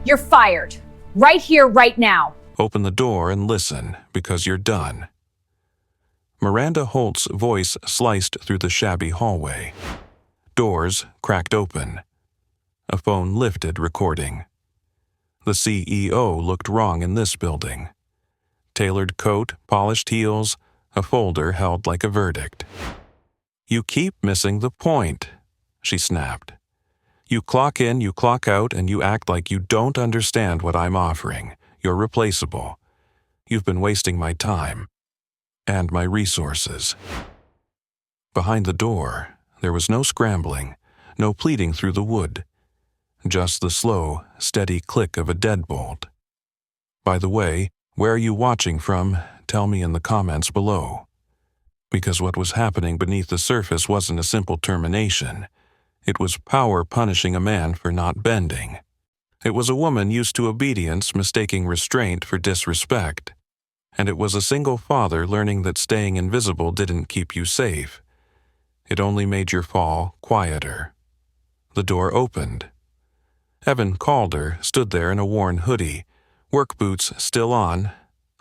You're fired. Right here, right now. Open the door and listen, because you're done. Miranda Holt's voice sliced through the shabby hallway. Doors cracked open. A phone lifted, recording. The CEO looked wrong in this building. Tailored coat, polished heels, a folder held like a verdict. "You keep missing the point," she snapped. "You clock in, you clock out, and you act like you don't understand what I'm offering. You're replaceable. You've been wasting my time. And my resources." Behind the door, there was no scrambling, no pleading through the wood. Just the slow, steady click of a deadbolt. By the way, where are you watching from? Tell me in the comments below. Because what was happening beneath the surface wasn't a simple termination. It was power punishing a man for not bending. It was a woman used to obedience mistaking restraint for disrespect. And it was a single father learning that staying invisible didn't keep you safe. It only made your fall quieter. The door opened. Evan Calder stood there in a worn hoodie, work boots still on,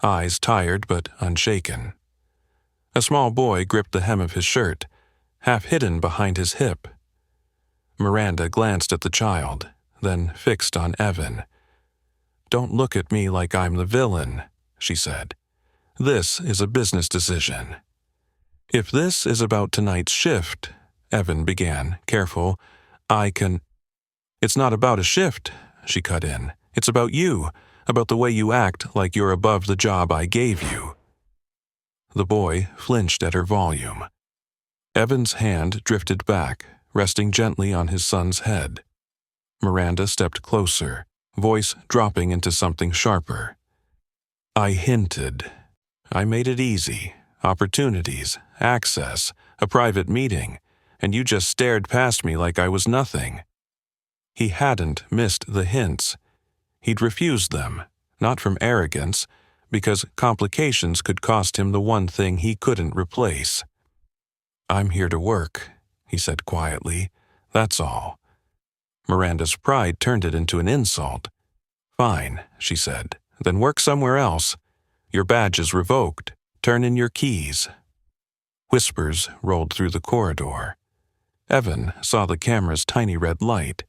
eyes tired but unshaken. A small boy gripped the hem of his shirt, half hidden behind his hip. Miranda glanced at the child, then fixed on Evan. "Don't look at me like I'm the villain," she said. "This is a business decision." "If this is about tonight's shift," Evan began, careful, "I can—" "It's not about a shift," she cut in. "It's about you, about the way you act like you're above the job I gave you." The boy flinched at her volume. Evan's hand drifted back, resting gently on his son's head. Miranda stepped closer, voice dropping into something sharper. "I hinted. I made it easy. Opportunities, access, a private meeting, and you just stared past me like I was nothing." He hadn't missed the hints. He'd refused them, not from arrogance, because complications could cost him the one thing he couldn't replace. "I'm here to work," he said quietly. "That's all." Miranda's pride turned it into an insult. "Fine," she said. "Then work somewhere else. Your badge is revoked. Turn in your keys." Whispers rolled through the corridor. Evan saw the camera's tiny red light.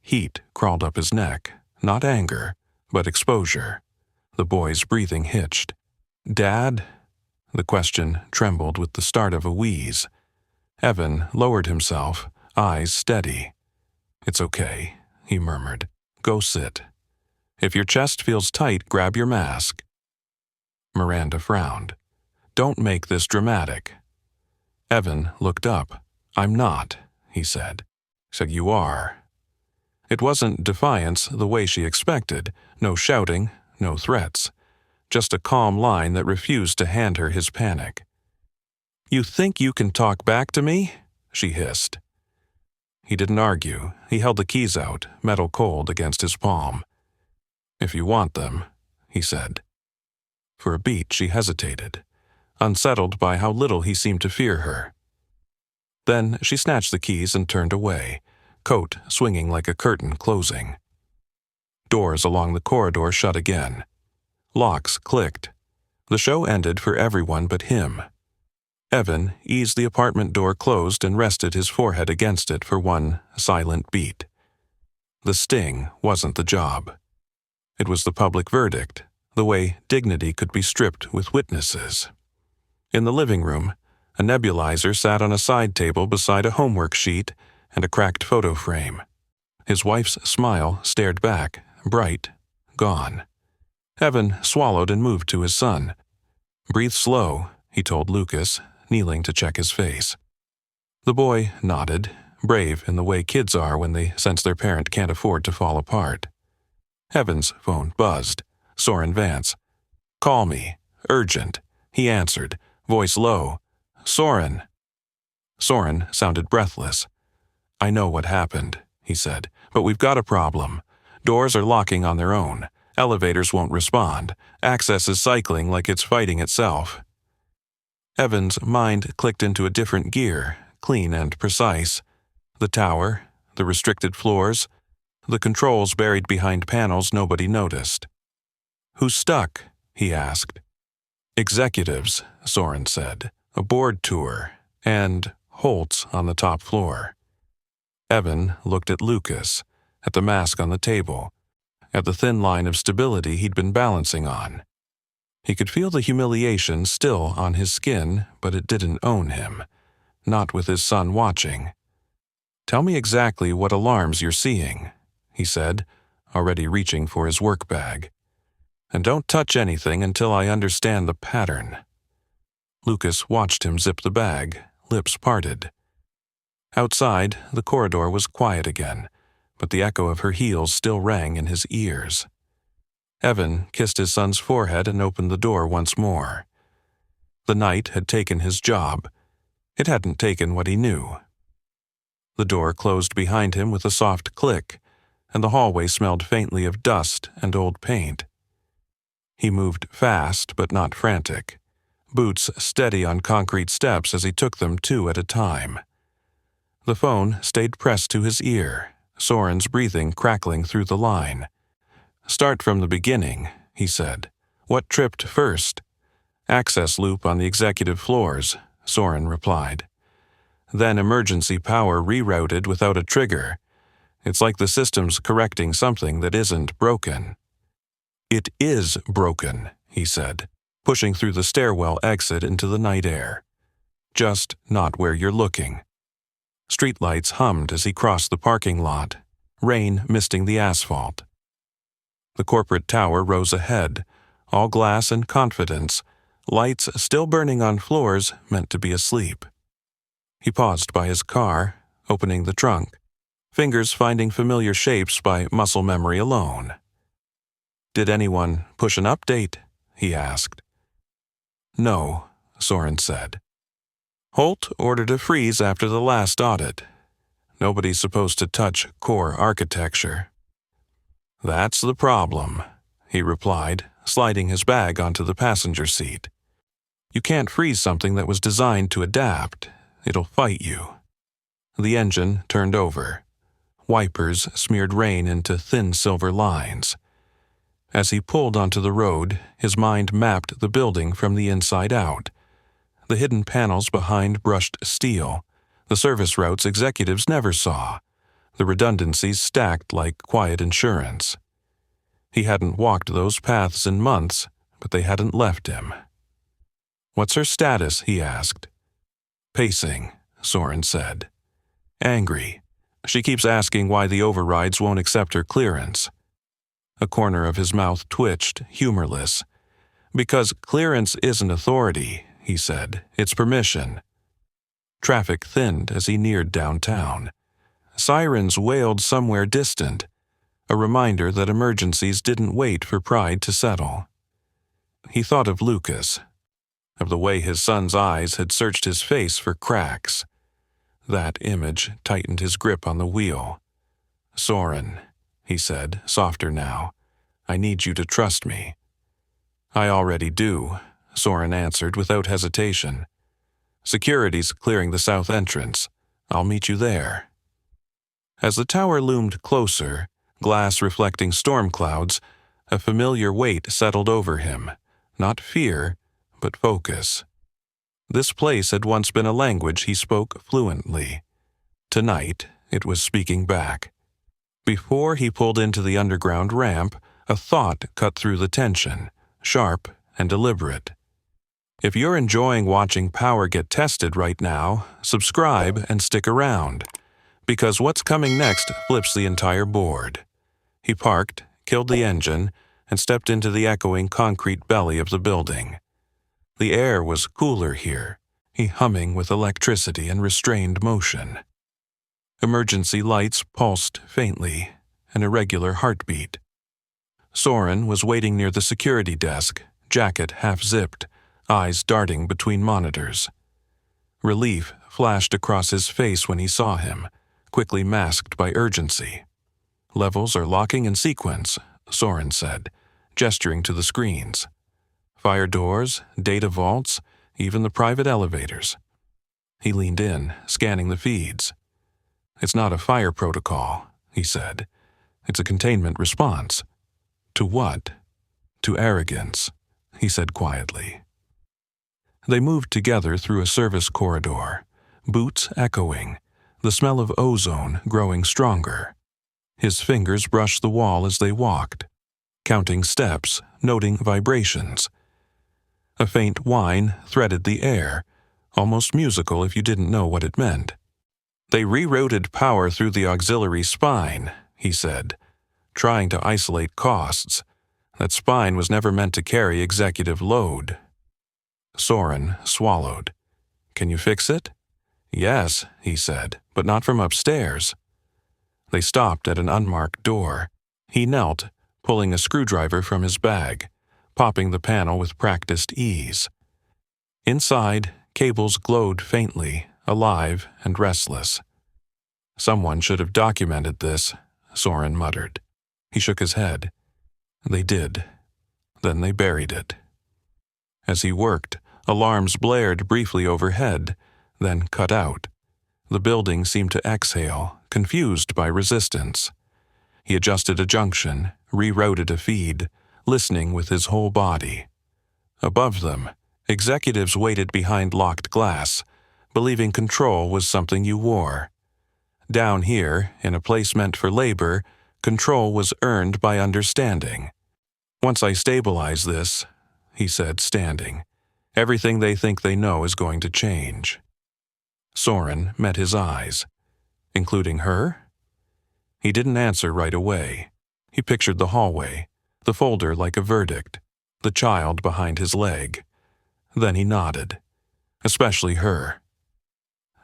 Heat crawled up his neck, not anger, but exposure. The boy's breathing hitched. "Dad?" The question trembled with the start of a wheeze. Evan lowered himself, eyes steady. "It's okay," he murmured. "Go sit. If your chest feels tight, grab your mask." Miranda frowned. "Don't make this dramatic." Evan looked up. "I'm not," he said. "So you are." It wasn't defiance the way she expected. No shouting, no threats. Just a calm line that refused to hand her his panic. "You think you can talk back to me?" she hissed. He didn't argue. He held the keys out, metal cold against his palm. "If you want them," he said. For a beat she hesitated, unsettled by how little he seemed to fear her. Then she snatched the keys and turned away, coat swinging like a curtain closing. Doors along the corridor shut again. Locks clicked. The show ended for everyone but him. Evan eased the apartment door closed and rested his forehead against it for one silent beat. The sting wasn't the job. It was the public verdict, the way dignity could be stripped with witnesses. In the living room, a nebulizer sat on a side table beside a homework sheet and a cracked photo frame. His wife's smile stared back, bright, gone. Evan swallowed and moved to his son. "Breathe slow," he told Lucas, kneeling to check his face. The boy nodded, brave in the way kids are when they sense their parent can't afford to fall apart. Evan's phone buzzed. Soren Vance. "Call me. Urgent." He answered, voice low. "Soren." Soren sounded breathless. "I know what happened," he said, "but we've got a problem. Doors are locking on their own. Elevators won't respond. Access is cycling like it's fighting itself." Evan's mind clicked into a different gear, clean and precise. The tower, the restricted floors, the controls buried behind panels nobody noticed. "Who's stuck?" he asked. "Executives," Soren said. "A board tour. And Holtz on the top floor." Evan looked at Lucas, at the mask on the table, at the thin line of stability he'd been balancing on. He could feel the humiliation still on his skin, but it didn't own him, not with his son watching. "Tell me exactly what alarms you're seeing," he said, already reaching for his work bag. "And don't touch anything until I understand the pattern." Lucas watched him zip the bag, lips parted. Outside, the corridor was quiet again, but the echo of her heels still rang in his ears. Evan kissed his son's forehead and opened the door once more. The night had taken his job. It hadn't taken what he knew. The door closed behind him with a soft click, and the hallway smelled faintly of dust and old paint. He moved fast but not frantic, boots steady on concrete steps as he took them 2 at a time. The phone stayed pressed to his ear, Soren's breathing crackling through the line. "Start from the beginning," he said. "What tripped first?" "Access loop on the executive floors," Soren replied. "Then emergency power rerouted without a trigger. It's like the system's correcting something that isn't broken." "It is broken," he said, pushing through the stairwell exit into the night air. "Just not where you're looking." Streetlights hummed as he crossed the parking lot, rain misting the asphalt. The corporate tower rose ahead, all glass and confidence, lights still burning on floors meant to be asleep. He paused by his car, opening the trunk, fingers finding familiar shapes by muscle memory alone. "Did anyone push an update?" he asked. "No," Soren said. "Holt ordered a freeze after the last audit. Nobody's supposed to touch core architecture." "That's the problem," he replied, sliding his bag onto the passenger seat. "You can't freeze something that was designed to adapt. It'll fight you." The engine turned over. Wipers smeared rain into thin silver lines. As he pulled onto the road, his mind mapped the building from the inside out. The hidden panels behind brushed steel, the service routes executives never saw, the redundancies stacked like quiet insurance. He hadn't walked those paths in months, but they hadn't left him. "What's her status?" he asked. "Pacing," Soren said. "Angry. She keeps asking why the overrides won't accept her clearance." A corner of his mouth twitched, humorless. "Because clearance isn't authority," he said. "It's permission." Traffic thinned as he neared downtown. Sirens wailed somewhere distant, a reminder that emergencies didn't wait for pride to settle. He thought of Lucas, of the way his son's eyes had searched his face for cracks. That image tightened his grip on the wheel. "Soren," he said, softer now, "I need you to trust me." "I already do," Soren answered without hesitation. "Security's clearing the south entrance. I'll meet you there." As the tower loomed closer, glass reflecting storm clouds, a familiar weight settled over him, not fear, but focus. This place had once been a language he spoke fluently. Tonight, it was speaking back. Before he pulled into the underground ramp, a thought cut through the tension, sharp and deliberate. If you're enjoying watching power get tested right now, subscribe and stick around, because what's coming next flips the entire board. He parked, killed the engine, and stepped into the echoing concrete belly of the building. The air was cooler here, humming with electricity and restrained motion. Emergency lights pulsed faintly, an irregular heartbeat. Soren was waiting near the security desk, jacket half-zipped, eyes darting between monitors. Relief flashed across his face when he saw him, quickly masked by urgency. "Levels are locking in sequence," Soren said, gesturing to the screens. "Fire doors, data vaults, even the private elevators." He leaned in, scanning the feeds. "It's not a fire protocol," he said. It's a containment response. To what? To arrogance, he said quietly. They moved together through a service corridor, boots echoing, the smell of ozone growing stronger. His fingers brushed the wall as they walked, counting steps, noting vibrations. A faint whine threaded the air, almost musical if you didn't know what it meant. They rerouted power through the auxiliary spine, he said, trying to isolate costs. That spine was never meant to carry executive load. Soren swallowed. Can you fix it? Yes, he said, but not from upstairs. They stopped at an unmarked door. He knelt, pulling a screwdriver from his bag, popping the panel with practiced ease. Inside, cables glowed faintly, alive and restless. Someone should have documented this, Soren muttered. He shook his head. They did. Then they buried it. As he worked, alarms blared briefly overhead, then cut out. The building seemed to exhale, confused by resistance. He adjusted a junction, rerouted a feed, listening with his whole body. Above them, executives waited behind locked glass, believing control was something you wore. Down here, in a place meant for labor, control was earned by understanding. Once I stabilize this, he said, standing, everything they think they know is going to change. Soren met his eyes. Including her? He didn't answer right away. He pictured the hallway, the folder like a verdict, the child behind his leg. Then he nodded. Especially her.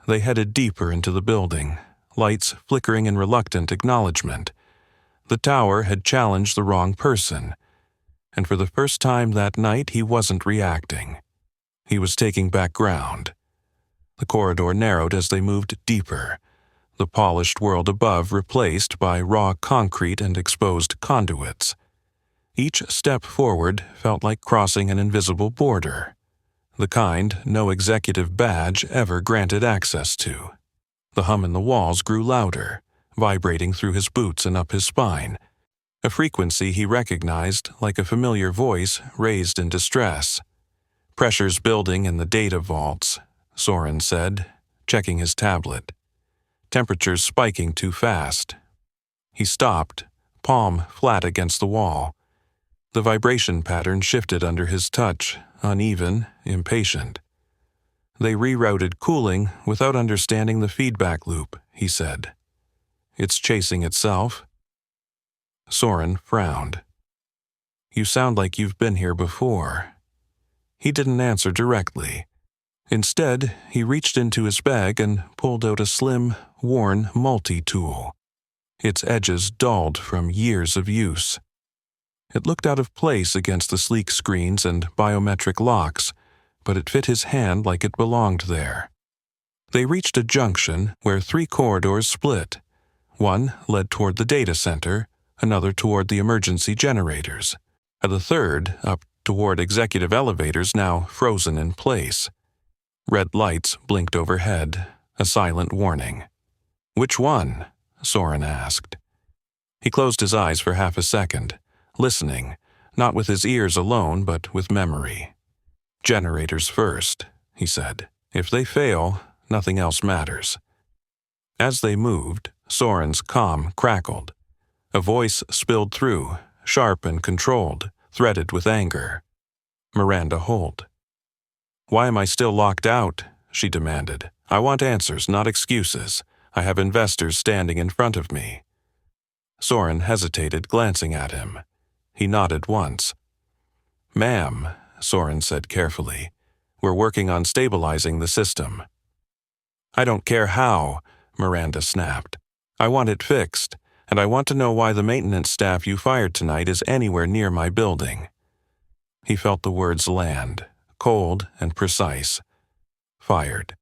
They headed deeper into the building, lights flickering in reluctant acknowledgement. The tower had challenged the wrong person, and for the first time that night he wasn't reacting. He was taking back ground. The corridor narrowed as they moved deeper, the polished world above replaced by raw concrete and exposed conduits. Each step forward felt like crossing an invisible border, the kind no executive badge ever granted access to. The hum in the walls grew louder, vibrating through his boots and up his spine, a frequency he recognized like a familiar voice raised in distress. Pressures building in the data vaults, Soren said, checking his tablet. Temperatures spiking too fast. He stopped, palm flat against the wall. The vibration pattern shifted under his touch, uneven, impatient. They rerouted cooling without understanding the feedback loop, he said. It's chasing itself. Soren frowned. You sound like you've been here before. He didn't answer directly. Instead, he reached into his bag and pulled out a slim, worn multi-tool, its edges dulled from years of use. It looked out of place against the sleek screens and biometric locks, but it fit his hand like it belonged there. They reached a junction where 3 corridors split. One led toward the data center, another toward the emergency generators, and the third up toward executive elevators now frozen in place. Red lights blinked overhead, a silent warning. Which one? Soren asked. He closed his eyes for half a second, listening, not with his ears alone but with memory. Generators first, he said. If they fail, nothing else matters. As they moved, Soren's comm crackled. A voice spilled through, sharp and controlled, threaded with anger. Miranda Holt. Why am I still locked out? She demanded. I want answers, not excuses. I have investors standing in front of me. Soren hesitated, glancing at him. He nodded once. Ma'am, Soren said carefully, we're working on stabilizing the system. I don't care how, Miranda snapped. I want it fixed, and I want to know why the maintenance staff you fired tonight is anywhere near my building. He felt the words land, cold and precise. Fired.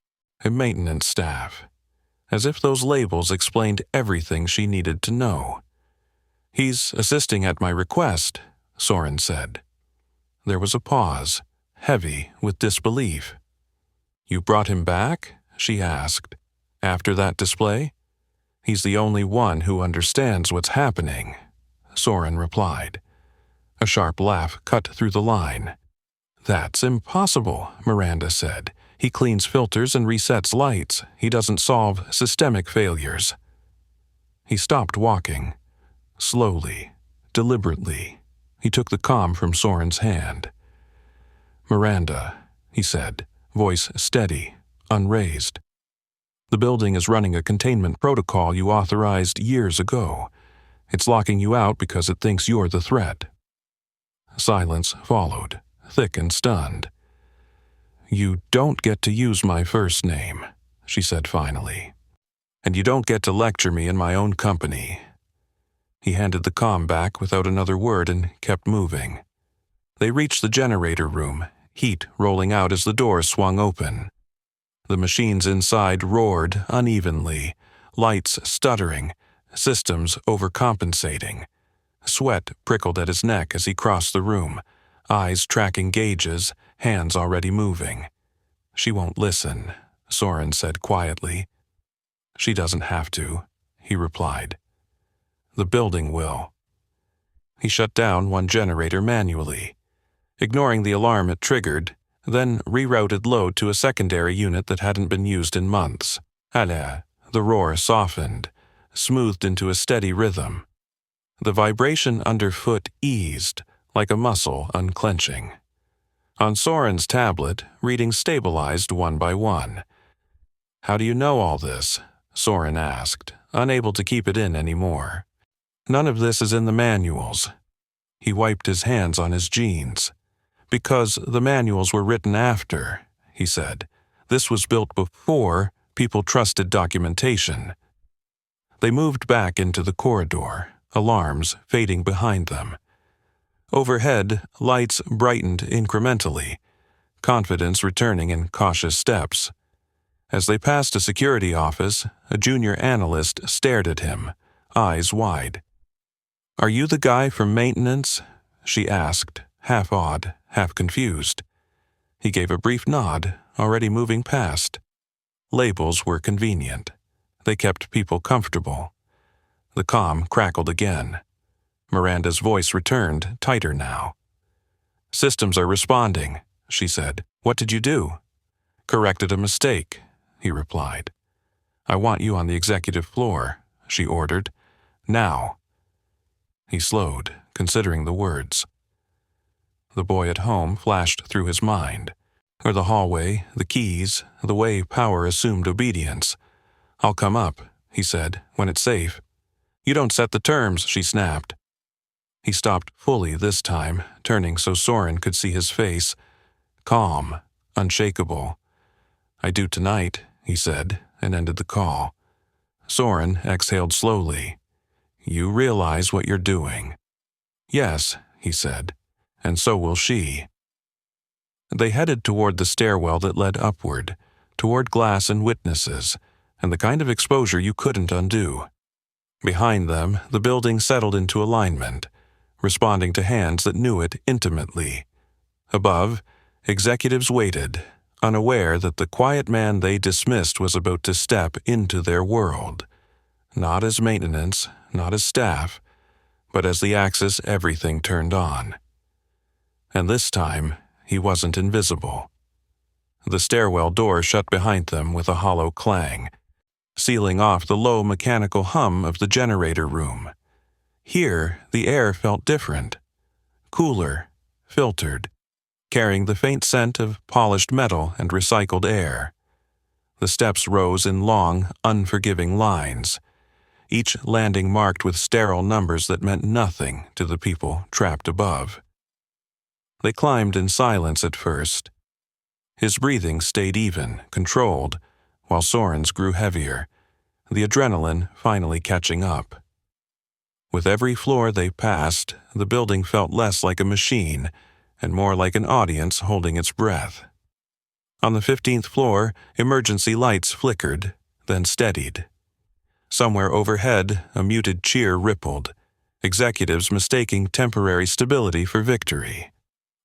A maintenance staff. As if those labels explained everything she needed to know. He's assisting at my request, Soren said. There was a pause, heavy with disbelief. You brought him back? She asked. After that display? He's the only one who understands what's happening, Soren replied. A sharp laugh cut through the line. That's impossible, Miranda said. He cleans filters and resets lights. He doesn't solve systemic failures. He stopped walking. Slowly, deliberately, he took the comm from Soren's hand. Miranda, he said, voice steady, unraised. The building is running a containment protocol you authorized years ago. It's locking you out because it thinks you're the threat. Silence followed, thick and stunned. You don't get to use my first name, she said finally. And you don't get to lecture me in my own company. He handed the comm back without another word and kept moving. They reached the generator room, heat rolling out as the door swung open. The machines inside roared unevenly, lights stuttering, systems overcompensating. Sweat prickled at his neck as he crossed the room, eyes tracking gauges, hands already moving. She won't listen, Soren said quietly. She doesn't have to, he replied. The building will. He shut down one generator manually, ignoring the alarm it triggered, then rerouted load to a secondary unit that hadn't been used in months. Allez, the roar softened, smoothed into a steady rhythm. The vibration underfoot eased, like a muscle unclenching. On Soren's tablet, readings stabilized one by one. How do you know all this? Soren asked, unable to keep it in anymore. None of this is in the manuals. He wiped his hands on his jeans. Because the manuals were written after, he said. This was built before people trusted documentation. They moved back into the corridor, alarms fading behind them. Overhead, lights brightened incrementally, confidence returning in cautious steps. As they passed a security office, a junior analyst stared at him, eyes wide. Are you the guy from maintenance? She asked, half awed, half confused. He gave a brief nod, already moving past. Labels were convenient. They kept people comfortable. The comm crackled again. Miranda's voice returned, tighter now. Systems are responding, she said. What did you do? Corrected a mistake, he replied. I want you on the executive floor, she ordered. Now. He slowed, considering the words. The boy at home flashed through his mind. Or the hallway, the keys, the way power assumed obedience. I'll come up, he said, when it's safe. You don't set the terms, she snapped. He stopped fully this time, turning so Soren could see his face. Calm, unshakable. I do tonight, he said, and ended the call. Soren exhaled slowly. You realize what you're doing. Yes, he said, and so will she. They headed toward the stairwell that led upward, toward glass and witnesses, and the kind of exposure you couldn't undo. Behind them, the building settled into alignment, responding to hands that knew it intimately. Above, executives waited, unaware that the quiet man they dismissed was about to step into their world. Not as maintenance, not as staff, but as the axis everything turned on. And this time, he wasn't invisible. The stairwell door shut behind them with a hollow clang, sealing off the low mechanical hum of the generator room. Here, the air felt different. Cooler, filtered, carrying the faint scent of polished metal and recycled air. The steps rose in long, unforgiving lines, each landing marked with sterile numbers that meant nothing to the people trapped above. They climbed in silence at first. His breathing stayed even, controlled, while Soren's grew heavier, the adrenaline finally catching up. With every floor they passed, the building felt less like a machine and more like an audience holding its breath. On the 15th floor, emergency lights flickered, then steadied. Somewhere overhead, a muted cheer rippled, executives mistaking temporary stability for victory.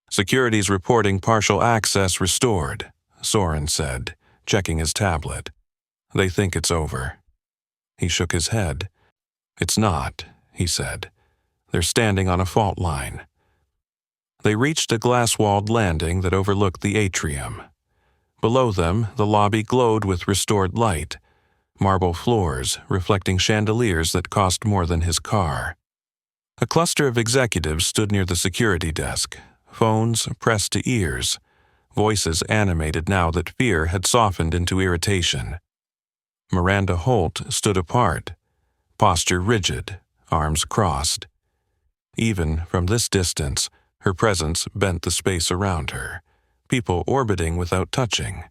Security's reporting partial access restored, Soren said, checking his tablet. They think it's over. He shook his head. "It's not," he said. "They're standing on a fault line." They reached a glass-walled landing that overlooked the atrium. Below them, the lobby glowed with restored light, marble floors reflecting chandeliers that cost more than his car. A cluster of executives stood near the security desk, phones pressed to ears, voices animated now that fear had softened into irritation. Miranda Holt stood apart, posture rigid, arms crossed. Even from this distance, her presence bent the space around her, people orbiting without touching.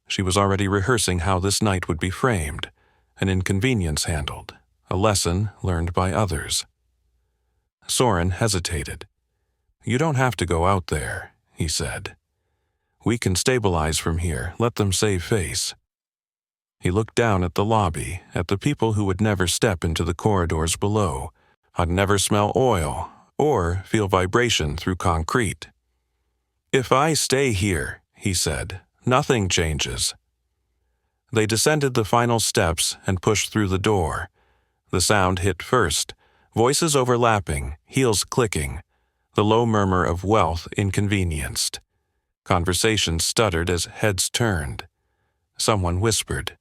She was already rehearsing how this night would be framed, an inconvenience handled, a lesson learned by others. Soren hesitated. "You don't have to go out there," he said. "We can stabilize from here, let them save face." He looked down at the lobby, at the people who would never step into the corridors below, I'd never smell oil or feel vibration through concrete. "If I stay here," he said, "nothing changes." They descended the final steps and pushed through the door. The sound hit first, voices overlapping, heels clicking, the low murmur of wealth inconvenienced. Conversations stuttered as heads turned. Someone whispered.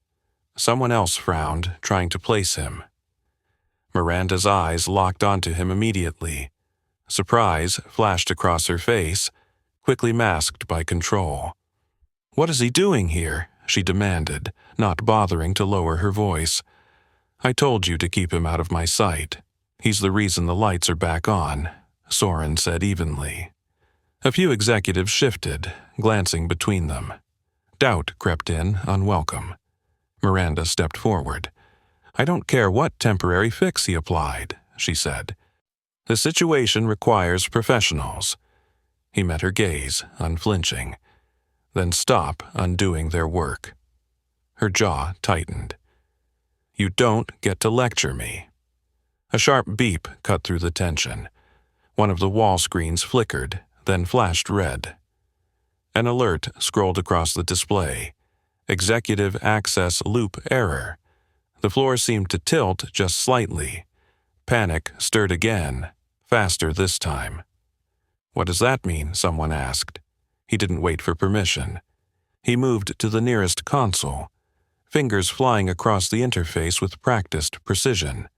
Someone else frowned, trying to place him. Miranda's eyes locked onto him immediately. Surprise flashed across her face, quickly masked by control. "What is he doing here?" she demanded, not bothering to lower her voice. "I told you to keep him out of my sight. He's the reason the lights are back on," Soren said evenly. A few executives shifted, glancing between them. Doubt crept in, unwelcome. Miranda stepped forward. "I don't care what temporary fix he applied," she said. "The situation requires professionals." He met her gaze, unflinching. "Then stop undoing their work." Her jaw tightened. "You don't get to lecture me." A sharp beep cut through the tension. One of the wall screens flickered, then flashed red. An alert scrolled across the display. Executive access loop error. The floor seemed to tilt just slightly. Panic stirred again, faster this time. "What does that mean?" someone asked. He didn't wait for permission. He moved to the nearest console, fingers flying across the interface with practiced precision.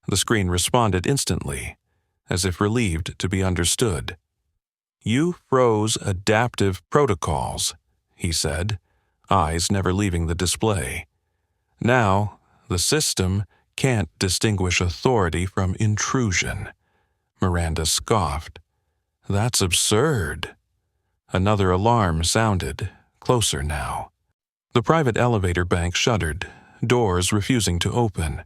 The screen responded instantly, as if relieved to be understood. "You froze adaptive protocols," he said, eyes never leaving the display. "Now, the system can't distinguish authority from intrusion." Miranda scoffed. "That's absurd." Another alarm sounded, closer now. The private elevator bank shuddered, doors refusing to open.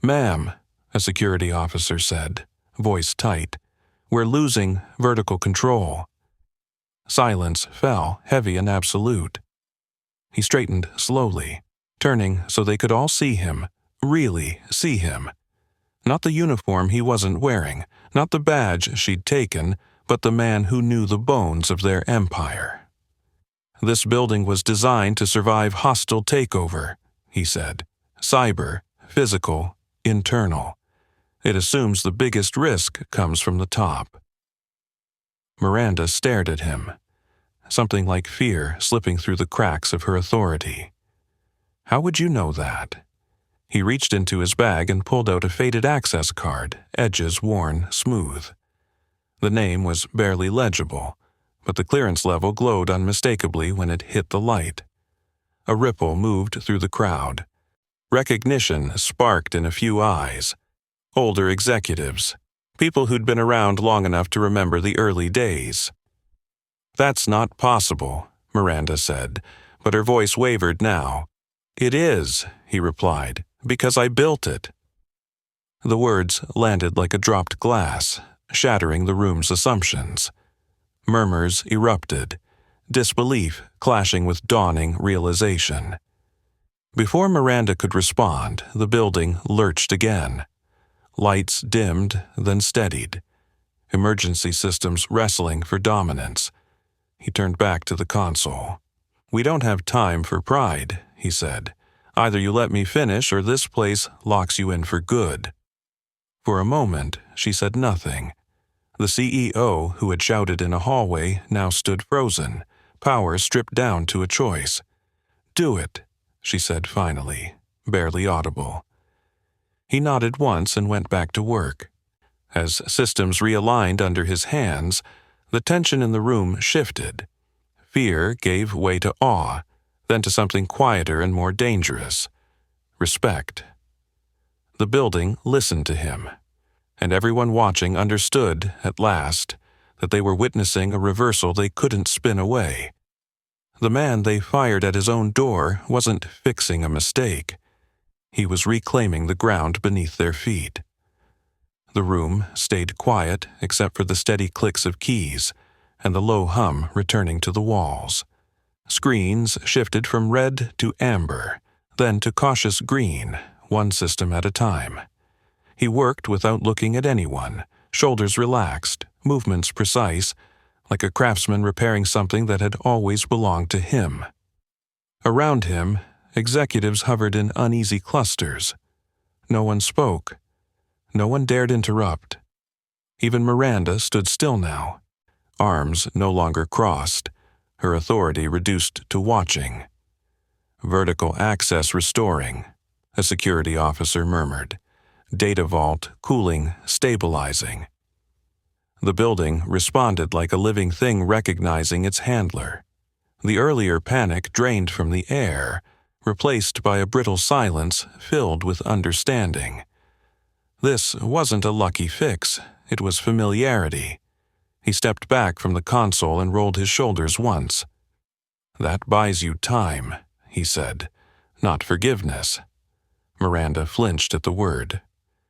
"Ma'am," a security officer said, voice tight, "we're losing vertical control." Silence fell, heavy and absolute. He straightened slowly, turning so they could all see him, really see him. Not the uniform he wasn't wearing, not the badge she'd taken, but the man who knew the bones of their empire. "This building was designed to survive hostile takeover," he said. "Cyber, physical, internal. It assumes the biggest risk comes from the top." Miranda stared at him, something like fear slipping through the cracks of her authority. "How would you know that?" He reached into his bag and pulled out a faded access card, edges worn smooth. The name was barely legible, but the clearance level glowed unmistakably when it hit the light. A ripple moved through the crowd. Recognition sparked in a few eyes. Older executives, people who'd been around long enough to remember the early days. "That's not possible," Miranda said, but her voice wavered now. "It is," he replied, "because I built it." The words landed like a dropped glass, shattering the room's assumptions. Murmurs erupted, disbelief clashing with dawning realization. Before Miranda could respond, the building lurched again. Lights dimmed, then steadied. Emergency systems wrestling for dominance. He turned back to the console. "We don't have time for pride," he said. Either you let me finish or this place locks you in for good." For a moment, she said nothing. The CEO, who had shouted in a hallway, now stood frozen, power stripped down to a choice. "Do it," she said finally, barely audible. He nodded once and went back to work. As systems realigned under his hands, the tension in the room shifted. Fear gave way to awe, then to something quieter and more dangerous: respect. The building listened to him, and everyone watching understood, at last, that they were witnessing a reversal they couldn't spin away. The man they fired at his own door wasn't fixing a mistake. He was reclaiming the ground beneath their feet. The room stayed quiet except for the steady clicks of keys and the low hum returning to the walls. Screens shifted from red to amber, then to cautious green, one system at a time. He worked without looking at anyone, shoulders relaxed, movements precise, like a craftsman repairing something that had always belonged to him. Around him, executives hovered in uneasy clusters. No one spoke. No one dared interrupt. Even Miranda stood still now, arms no longer crossed, her authority reduced to watching. "Vertical access restoring," a security officer murmured. "Data vault cooling, stabilizing." The building responded like a living thing recognizing its handler. The earlier panic drained from the air, replaced by a brittle silence filled with understanding. This wasn't a lucky fix, it was familiarity. He stepped back from the console and rolled his shoulders once. "That buys you time," he said, "not forgiveness." Miranda flinched at the word.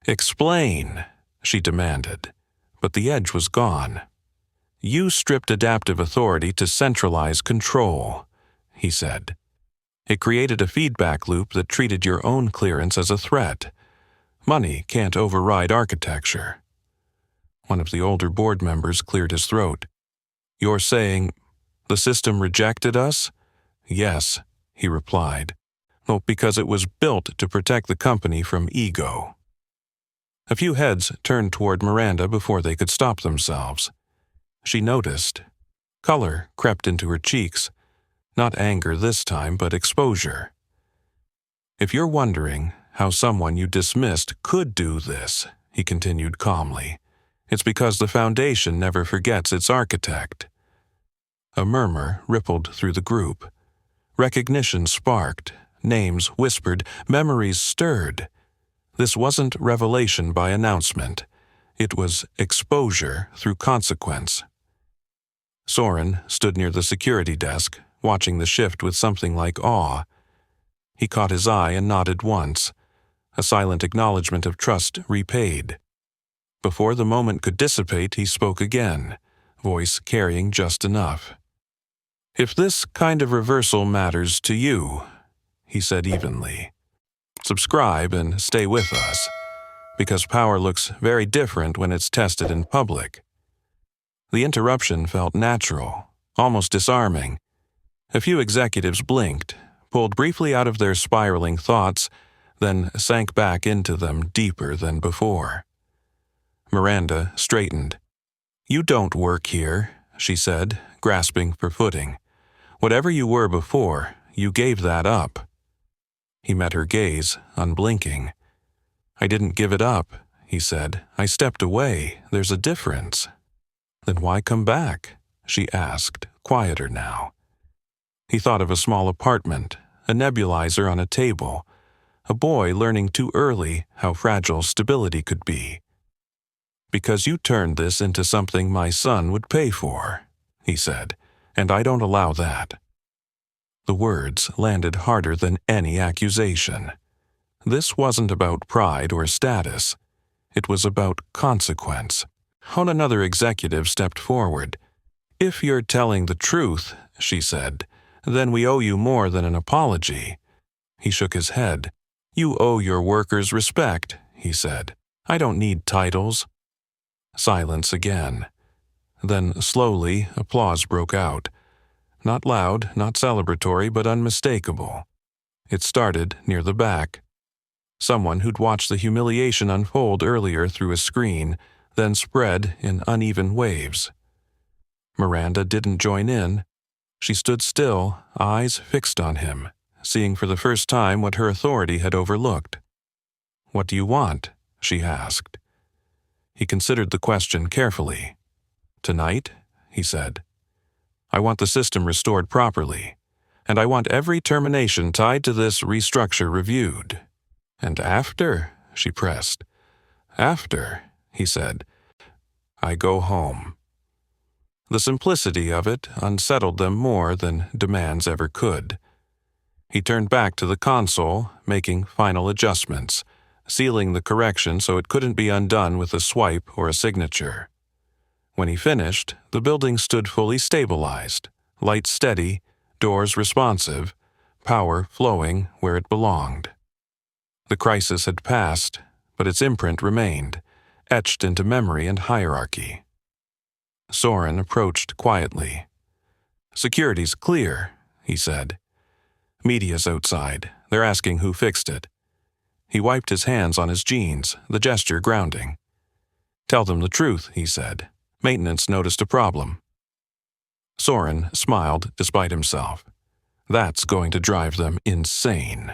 "Explain," she demanded, but the edge was gone. "You stripped adaptive authority to centralize control," he said. "It created a feedback loop that treated your own clearance as a threat. Money can't override architecture." One of the older board members cleared his throat. "You're saying the system rejected us?" "Yes," he replied. "Well, because it was built to protect the company from ego." A few heads turned toward Miranda before they could stop themselves. She noticed. Color crept into her cheeks. Not anger this time, but exposure. "If you're wondering how someone you dismissed could do this," he continued calmly, "it's because the foundation never forgets its architect." A murmur rippled through the group. Recognition sparked, names whispered, memories stirred. This wasn't revelation by announcement. It was exposure through consequence. Soren stood near the security desk, watching the shift with something like awe. He caught his eye and nodded once, a silent acknowledgement of trust repaid. Before the moment could dissipate, he spoke again, voice carrying just enough. "If this kind of reversal matters to you," he said evenly, "subscribe and stay with us, because power looks very different when it's tested in public." The interruption felt natural, almost disarming. A few executives blinked, pulled briefly out of their spiraling thoughts, then sank back into them deeper than before. Miranda straightened. "You don't work here," she said, grasping for footing. "Whatever you were before, you gave that up." He met her gaze, unblinking. "I didn't give it up," he said. "I stepped away. There's a difference." "Then why come back?" she asked, quieter now. He thought of a small apartment, a nebulizer on a table, a boy learning too early how fragile stability could be. "Because you turned this into something my son would pay for," he said, "and I don't allow that." The words landed harder than any accusation. This wasn't about pride or status. It was about consequence. Another executive stepped forward. "If you're telling the truth," she said, "then we owe you more than an apology." He shook his head. "You owe your workers respect," he said. "I don't need titles." Silence again. Then, slowly, applause broke out. Not loud, not celebratory, but unmistakable. It started near the back. Someone who'd watched the humiliation unfold earlier through a screen, then spread in uneven waves. Miranda didn't join in. She stood still, eyes fixed on him, seeing for the first time what her authority had overlooked. "What do you want?" she asked. He considered the question carefully. "Tonight," he said. "I want the system restored properly, and I want every termination tied to this restructure reviewed." "And after?" she pressed. "After," he said, "I go home." The simplicity of it unsettled them more than demands ever could. He turned back to the console, making final adjustments, sealing the correction so it couldn't be undone with a swipe or a signature. When he finished, the building stood fully stabilized, lights steady, doors responsive, power flowing where it belonged. The crisis had passed, but its imprint remained, etched into memory and hierarchy. Soren approached quietly. "Security's clear," he said. "Media's outside. They're asking who fixed it." He wiped his hands on his jeans, the gesture grounding. "Tell them the truth," he said. "Maintenance noticed a problem." Soren smiled despite himself. "That's going to drive them insane."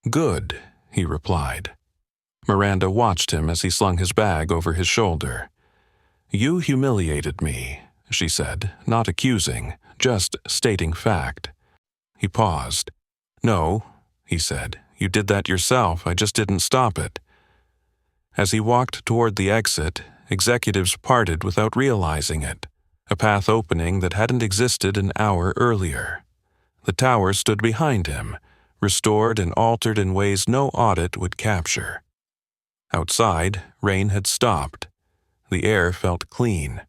"Good," he replied. Miranda watched him as he slung his bag over his shoulder. "You humiliated me," she said, not accusing, just stating fact. He paused. "No," he said, "you did that yourself. I just didn't stop it." As he walked toward the exit, executives parted without realizing it, a path opening that hadn't existed an hour earlier. The tower stood behind him, restored and altered in ways no audit would capture. Outside, rain had stopped. The air felt clean.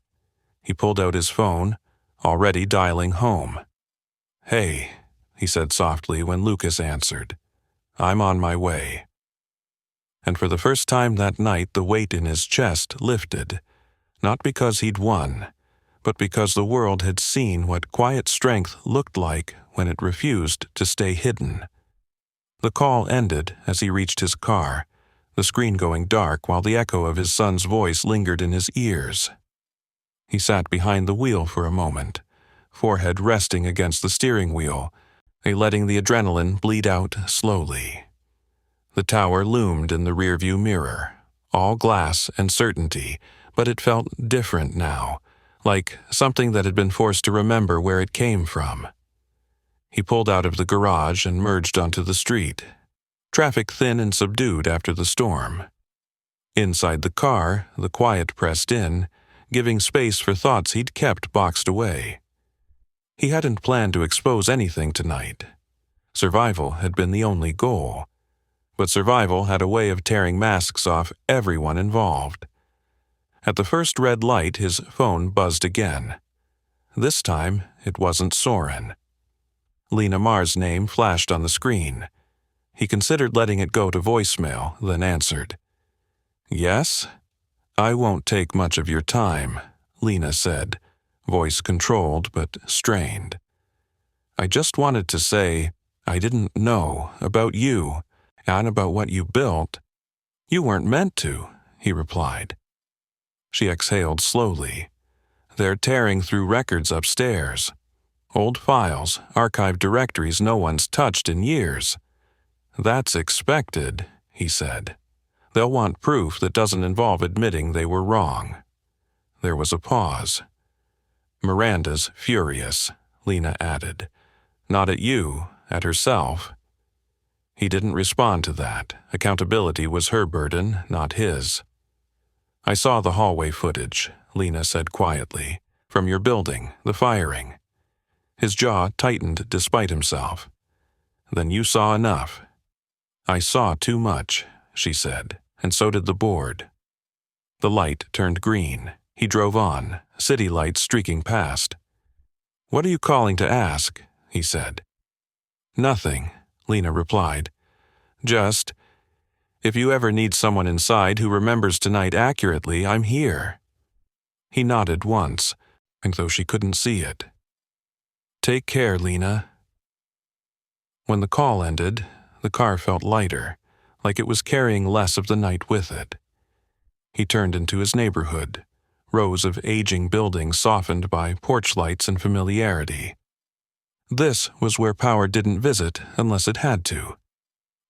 He pulled out his phone, already dialing home. "Hey," he said softly when Lucas answered. "I'm on my way." And for the first time that night the weight in his chest lifted, not because he'd won, but because the world had seen what quiet strength looked like when it refused to stay hidden. The call ended as he reached his car, the screen going dark while the echo of his son's voice lingered in his ears. He sat behind the wheel for a moment, forehead resting against the steering wheel, letting the adrenaline bleed out slowly. The tower loomed in the rearview mirror, all glass and certainty, but it felt different now, like something that had been forced to remember where it came from. He pulled out of the garage and merged onto the street, traffic thin and subdued after the storm. Inside the car, the quiet pressed in, giving space for thoughts he'd kept boxed away. He hadn't planned to expose anything tonight. Survival had been the only goal. But survival had a way of tearing masks off everyone involved. At the first red light, his phone buzzed again. This time, it wasn't Soren. Lena Mar's name flashed on the screen. He considered letting it go to voicemail, then answered. "Yes? I won't take much of your time," Lena said, voice controlled but strained. "I just wanted to say I didn't know about you and about what you built." "You weren't meant to," he replied. She exhaled slowly. "They're tearing through records upstairs. Old files, archived directories no one's touched in years." "That's expected," he said. "They'll want proof that doesn't involve admitting they were wrong." There was a pause. "Miranda's furious," Lena added. "Not at you, at herself." He didn't respond to that. Accountability was her burden, not his. "I saw the hallway footage," Lena said quietly, "from your building, the firing." His jaw tightened despite himself. "Then you saw enough." "I saw too much," she said, "and so did the board." The light turned green. He drove on, city lights streaking past. "What are you calling to ask?" he said. "Nothing," Lena replied. "Just, if you ever need someone inside who remembers tonight accurately, I'm here." He nodded once, and though she couldn't see it. "Take care, Lena." When the call ended, the car felt lighter, like it was carrying less of the night with it. He turned into his neighborhood, rows of aging buildings softened by porch lights and familiarity. This was where power didn't visit unless it had to.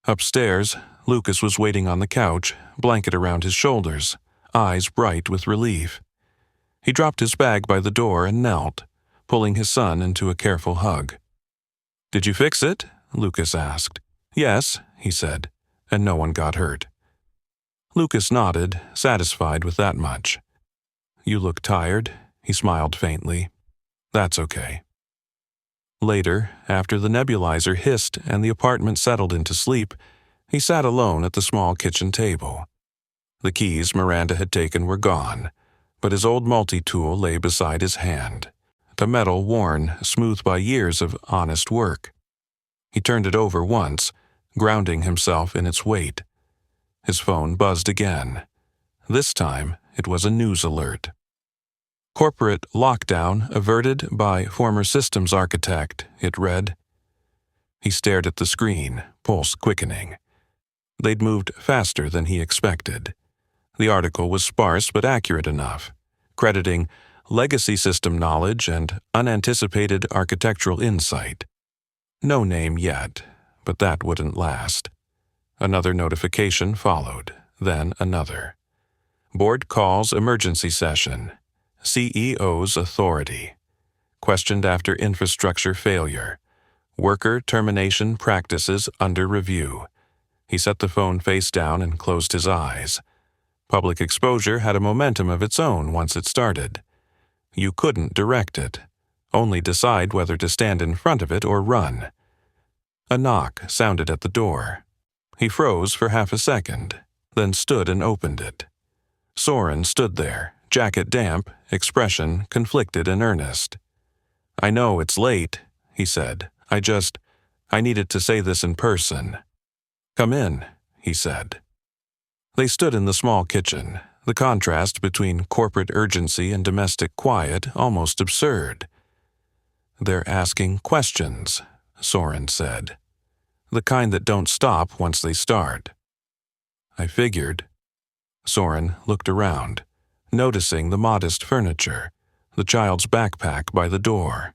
Upstairs, Lucas was waiting on the couch, blanket around his shoulders, eyes bright with relief. He dropped his bag by the door and knelt, pulling his son into a careful hug. "Did you fix it?" Lucas asked. "Yes," he said, "and no one got hurt." Lucas nodded, satisfied with that much. "You look tired," he smiled faintly. "That's okay." Later, after the nebulizer hissed and the apartment settled into sleep, he sat alone at the small kitchen table. The keys Miranda had taken were gone, but his old multi-tool lay beside his hand, the metal worn, smooth by years of honest work. He turned it over once, grounding himself in its weight. His phone buzzed again. This time, it was a news alert. "Corporate lockdown averted by former systems architect," it read. He stared at the screen, pulse quickening. They'd moved faster than he expected. The article was sparse but accurate enough, crediting legacy system knowledge and unanticipated architectural insight. No name yet, but that wouldn't last. Another notification followed, then another. "Board calls emergency session. CEO's authority. Questioned after infrastructure failure. Worker termination practices under review." He set the phone face down and closed his eyes. Public exposure had a momentum of its own once it started. You couldn't direct it, only decide whether to stand in front of it or run. A knock sounded at the door. He froze for half a second, then stood and opened it. Soren stood there, jacket damp, expression conflicted and earnest. "I know it's late," he said. I needed to say this in person." "Come in," he said. They stood in the small kitchen, the contrast between corporate urgency and domestic quiet almost absurd. "They're asking questions," Soren said. "The kind that don't stop once they start." "I figured." Soren looked around, noticing the modest furniture, the child's backpack by the door.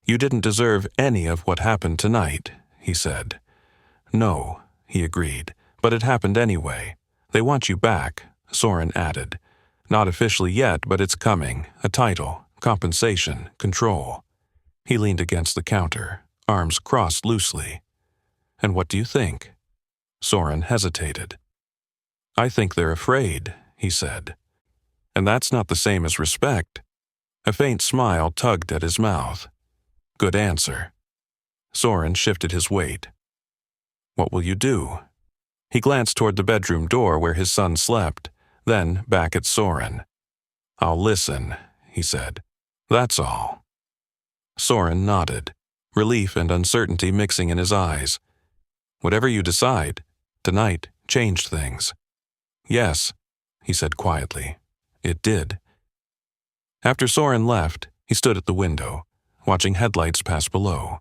"You didn't deserve any of what happened tonight," he said. "No," he agreed, "but it happened anyway. They want you back," Soren added. "Not officially yet, but it's coming. A title, compensation, control." He leaned against the counter, arms crossed loosely. "And what do you think?" Soren hesitated. "I think they're afraid," he said. "And that's not the same as respect." A faint smile tugged at his mouth. "Good answer." Soren shifted his weight. "What will you do?" He glanced toward the bedroom door where his son slept, then back at Soren. "I'll listen," he said. "That's all." Soren nodded, relief and uncertainty mixing in his eyes. "Whatever you decide, tonight changed things." "Yes," he said quietly. "It did." After Soren left, he stood at the window, watching headlights pass below.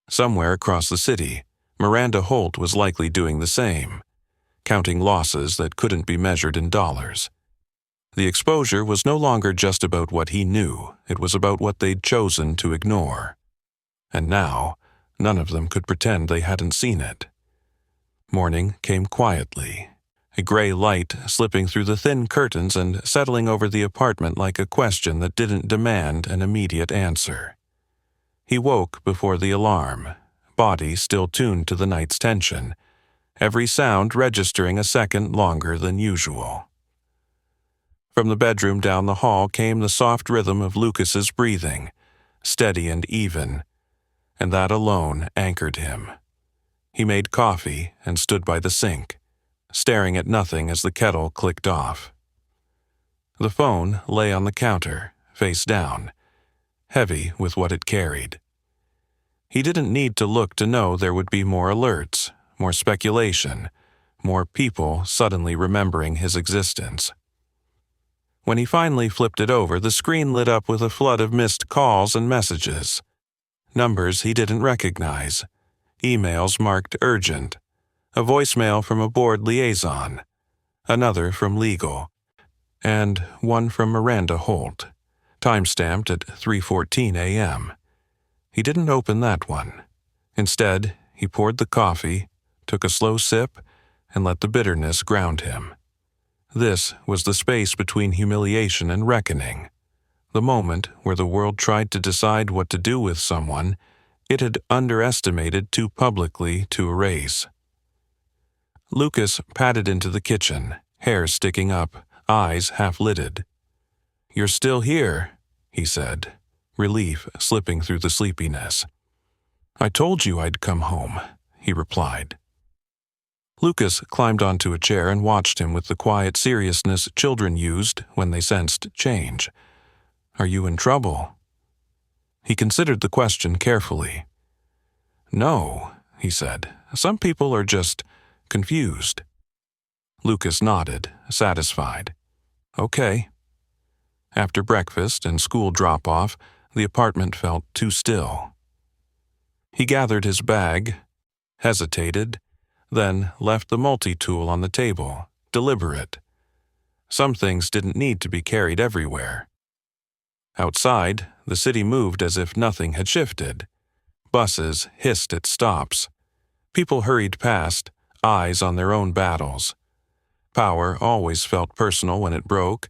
Somewhere across the city, Miranda Holt was likely doing the same, counting losses that couldn't be measured in dollars. The exposure was no longer just about what he knew, it was about what they'd chosen to ignore. And now, none of them could pretend they hadn't seen it. Morning came quietly, a gray light slipping through the thin curtains and settling over the apartment like a question that didn't demand an immediate answer. He woke before the alarm, body still tuned to the night's tension, every sound registering a second longer than usual. From the bedroom down the hall came the soft rhythm of Lucas's breathing, steady and even, and that alone anchored him. He made coffee and stood by the sink, staring at nothing as the kettle clicked off. The phone lay on the counter, face down, heavy with what it carried. He didn't need to look to know there would be more alerts, more speculation, more people suddenly remembering his existence. When he finally flipped it over, the screen lit up with a flood of missed calls and messages. Numbers he didn't recognize, emails marked urgent, a voicemail from a board liaison, another from legal, and one from Miranda Holt, time-stamped at 3:14 a.m. He didn't open that one. Instead, he poured the coffee, took a slow sip, and let the bitterness ground him. This was the space between humiliation and reckoning, the moment where the world tried to decide what to do with someone it had underestimated too publicly to erase. Lucas padded into the kitchen, hair sticking up, eyes half-lidded. "You're still here," he said, relief slipping through the sleepiness. "I told you I'd come home," he replied. Lucas climbed onto a chair and watched him with the quiet seriousness children used when they sensed change. "Are you in trouble?" He considered the question carefully. "No," he said. "Some people are just confused." Lucas nodded, satisfied. "Okay." After breakfast and school drop-off, the apartment felt too still. He gathered his bag, hesitated, then left the multi-tool on the table, deliberate. Some things didn't need to be carried everywhere. Outside, the city moved as if nothing had shifted. Buses hissed at stops. People hurried past, eyes on their own battles. Power always felt personal when it broke,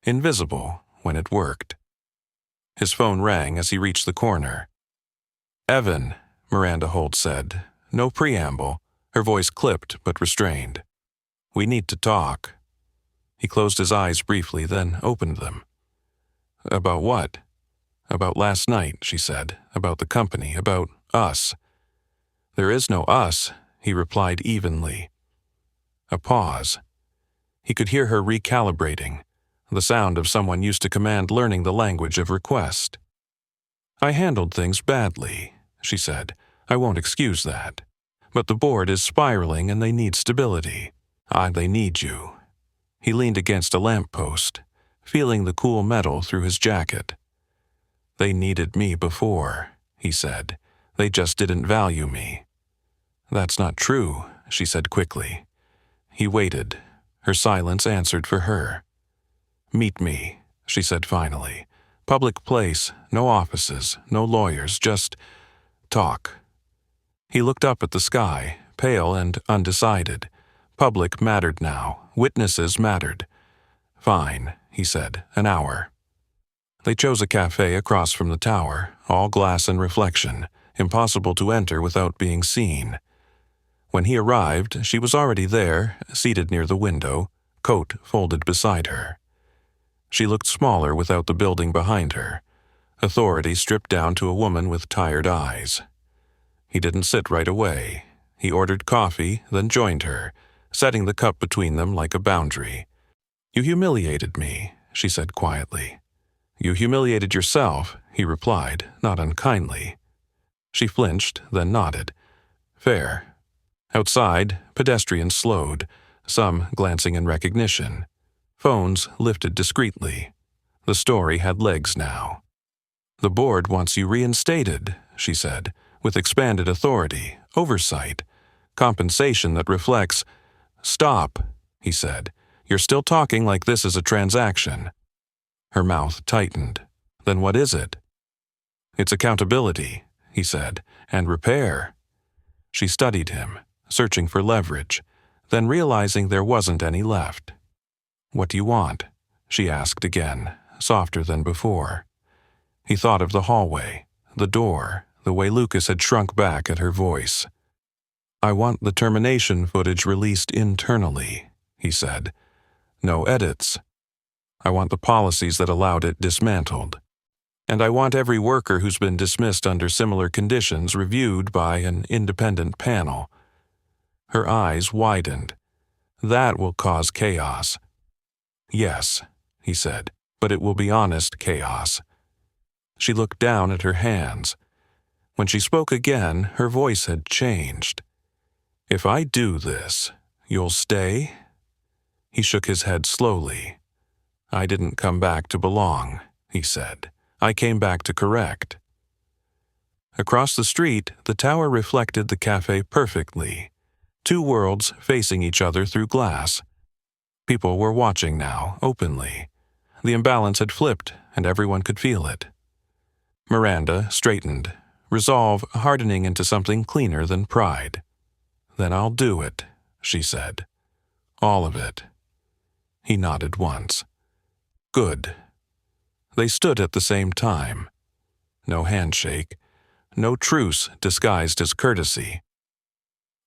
invisible when it worked. His phone rang as he reached the corner. "Evan," Miranda Holt said. No preamble, her voice clipped but restrained. "We need to talk." He closed his eyes briefly, then opened them. "About what?" "About last night," she said. "About the company, about us." "There is no us," he replied evenly. A pause. He could hear her recalibrating, the sound of someone used to command learning the language of request. "I handled things badly," she said. "I won't excuse that. But the board is spiraling and they need stability. They need you." He leaned against a lamppost, feeling the cool metal through his jacket. "They needed me before," he said. "They just didn't value me." "That's not true," she said quickly. He waited. Her silence answered for her. "Meet me," she said finally. "Public place, no offices, no lawyers, just talk." He looked up at the sky, pale and undecided. Public mattered now. Witnesses mattered. "Fine," he said. "An hour." They chose a cafe across from the tower, all glass and reflection, impossible to enter without being seen. When he arrived, she was already there, seated near the window, coat folded beside her. She looked smaller without the building behind her, authority stripped down to a woman with tired eyes. He didn't sit right away. He ordered coffee, then joined her, setting the cup between them like a boundary. "You humiliated me," she said quietly. "You humiliated yourself," he replied, not unkindly. She flinched, then nodded. "Fair." Outside, pedestrians slowed, some glancing in recognition. Phones lifted discreetly. The story had legs now. "The board wants you reinstated," she said, "with expanded authority, oversight, compensation that reflects—" "Stop," he said. "You're still talking like this is a transaction." Her mouth tightened. "Then what is it?" "It's accountability," he said, "and repair." She studied him, searching for leverage, then realizing there wasn't any left. "What do you want?" she asked again, softer than before. He thought of the hallway, the door, the way Lucas had shrunk back at her voice. "I want the termination footage released internally," he said. "No edits. I want the policies that allowed it dismantled. And I want every worker who's been dismissed under similar conditions reviewed by an independent panel." Her eyes widened. "That will cause chaos." "Yes," he said, "but it will be honest chaos." She looked down at her hands. When she spoke again, her voice had changed. "If I do this, you'll stay?" He shook his head slowly. "I didn't come back to belong," he said. "I came back to correct." Across the street, the tower reflected the cafe perfectly. Two worlds facing each other through glass. People were watching now, openly. The imbalance had flipped, and everyone could feel it. Miranda straightened, resolve hardening into something cleaner than pride. "Then I'll do it," she said. "All of it." He nodded once. "Good." They stood at the same time. No handshake, no truce disguised as courtesy.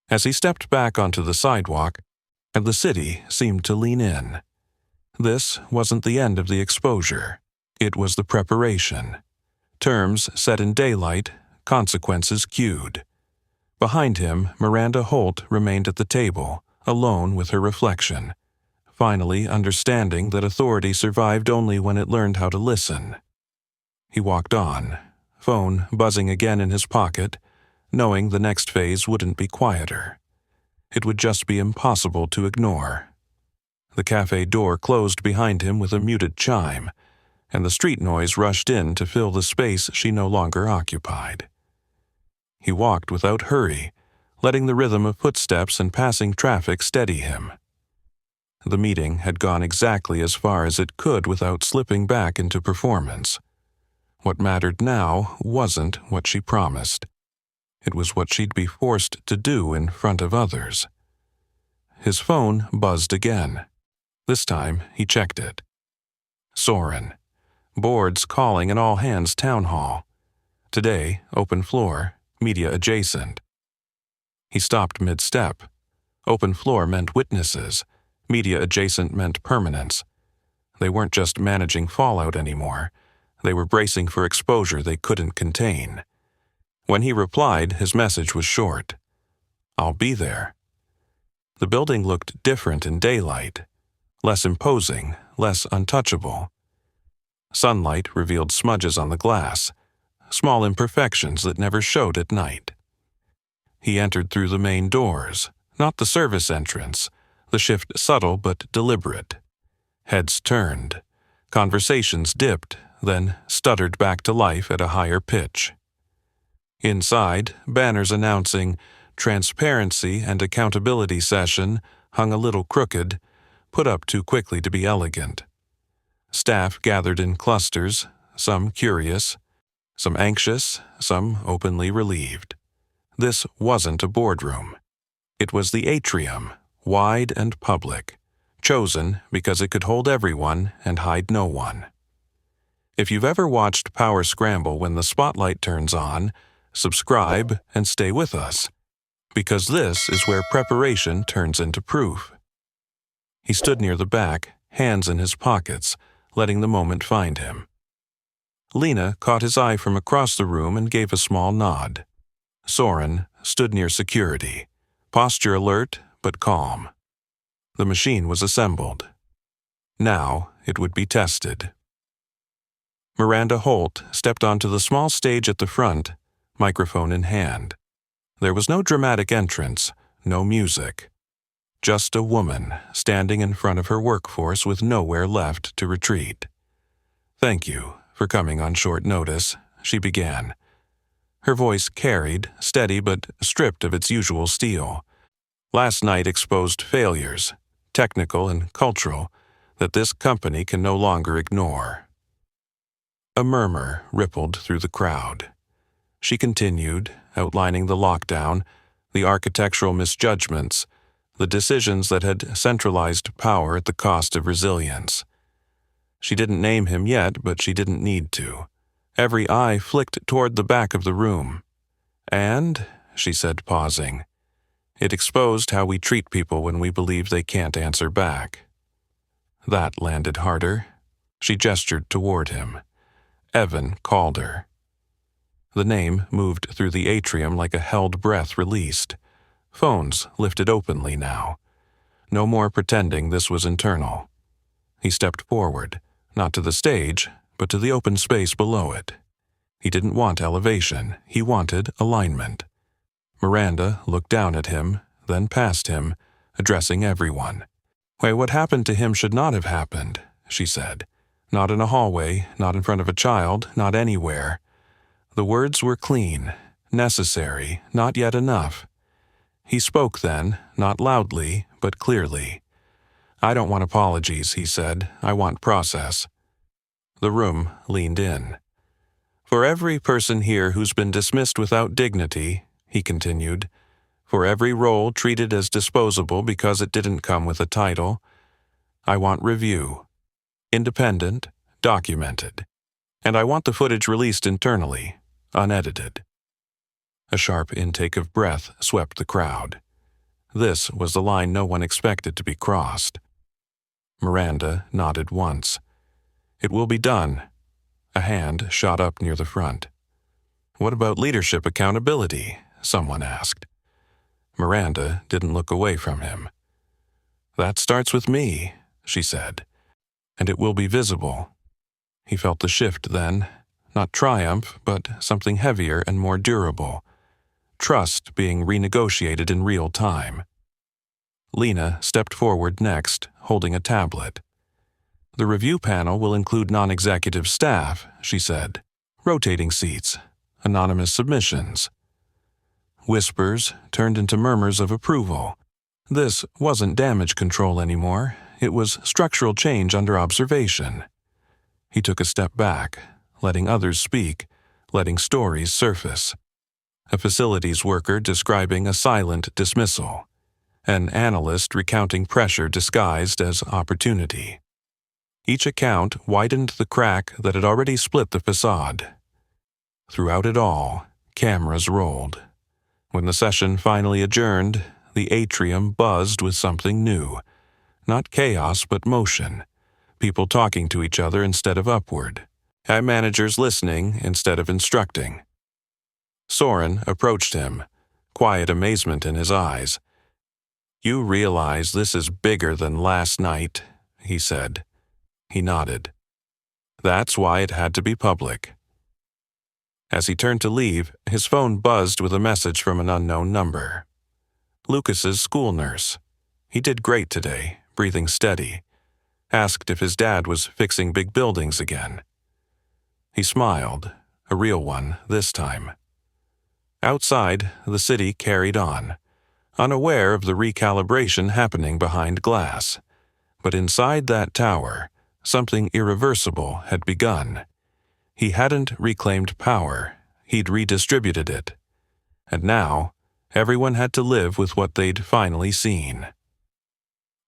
As he stepped back onto the sidewalk, and the city seemed to lean in. This wasn't the end of the exposure. It was the preparation. Terms set in daylight, consequences cued. Behind him, Miranda Holt remained at the table, alone with her reflection, finally understanding that authority survived only when it learned how to listen. He walked on, phone buzzing again in his pocket, knowing the next phase wouldn't be quieter. It would just be impossible to ignore. The cafe door closed behind him with a muted chime, and the street noise rushed in to fill the space she no longer occupied. He walked without hurry, letting the rhythm of footsteps and passing traffic steady him. The meeting had gone exactly as far as it could without slipping back into performance. What mattered now wasn't what she promised. It was what she'd be forced to do in front of others. His phone buzzed again. This time, he checked it. Soren. Boards calling an all-hands town hall. Today, open floor, media adjacent. He stopped mid-step. Open floor meant witnesses. Media adjacent meant permanence. They weren't just managing fallout anymore. They were bracing for exposure they couldn't contain. When he replied, his message was short. "I'll be there." The building looked different in daylight. Less imposing, less untouchable. Sunlight revealed smudges on the glass, small imperfections that never showed at night. He entered through the main doors, not the service entrance, the shift subtle but deliberate. Heads turned. Conversations dipped, then stuttered back to life at a higher pitch. Inside, banners announcing transparency and accountability session hung a little crooked, put up too quickly to be elegant. Staff gathered in clusters, some curious, some anxious, some openly relieved. This wasn't a boardroom. It was the atrium, wide and public, chosen because it could hold everyone and hide no one. If you've ever watched Power Scramble when the spotlight turns on, subscribe and stay with us, because this is where preparation turns into proof. He stood near the back, hands in his pockets, letting the moment find him. Lena caught his eye from across the room and gave a small nod. Soren stood near security, posture alert but calm. The machine was assembled. Now it would be tested. Miranda Holt stepped onto the small stage at the front, microphone in hand. There was no dramatic entrance, no music. Just a woman standing in front of her workforce with nowhere left to retreat. "Thank you for coming on short notice," she began. Her voice carried, steady but stripped of its usual steel. Last night exposed failures, technical and cultural, that this company can no longer ignore. A murmur rippled through the crowd. She continued, outlining the lockdown, the architectural misjudgments, the decisions that had centralized power at the cost of resilience. She didn't name him yet, but she didn't need to. Every eye flicked toward the back of the room. "And," she said, pausing, "it exposed how we treat people when we believe they can't answer back." That landed harder. She gestured toward him. Evan Calder. The name moved through the atrium like a held breath released. Phones lifted openly now. No more pretending this was internal. He stepped forward, not to the stage, but to the open space below it. He didn't want elevation, he wanted alignment. Miranda looked down at him, then past him, addressing everyone. "Why, what happened to him should not have happened," she said. "Not in a hallway, not in front of a child, not anywhere. The words were clean, necessary, not yet enough. He spoke then, not loudly, but clearly. "I don't want apologies," he said. "I want process." The room leaned in. "For every person here who's been dismissed without dignity," he continued, "for every role treated as disposable because it didn't come with a title, I want review. Independent, documented. And I want the footage released internally, unedited." A sharp intake of breath swept the crowd. This was the line no one expected to be crossed. Miranda nodded once. "It will be done." A hand shot up near the front. "What about leadership accountability?" someone asked. Miranda didn't look away from him. "That starts with me," she said, "and it will be visible." He felt the shift then, not triumph, but something heavier and more durable. Trust being renegotiated in real time. Lena stepped forward next, holding a tablet. "The review panel will include non-executive staff," she said. "Rotating seats, anonymous submissions." Whispers turned into murmurs of approval. This wasn't damage control anymore. It was structural change under observation. He took a step back, letting others speak, letting stories surface. A facilities worker describing a silent dismissal. An analyst recounting pressure disguised as opportunity. Each account widened the crack that had already split the facade. Throughout it all, cameras rolled. When the session finally adjourned, the atrium buzzed with something new. Not chaos, but motion. People talking to each other instead of upward. Managers listening instead of instructing. Soren approached him, quiet amazement in his eyes. "You realize this is bigger than last night," he said. He nodded. "That's why it had to be public." As he turned to leave, his phone buzzed with a message from an unknown number. Lucas's school nurse. He did great today, breathing steady. Asked if his dad was fixing big buildings again. He smiled, a real one this time. Outside, the city carried on, unaware of the recalibration happening behind glass. But inside that tower, something irreversible had begun. He hadn't reclaimed power, he'd redistributed it. And now, everyone had to live with what they'd finally seen.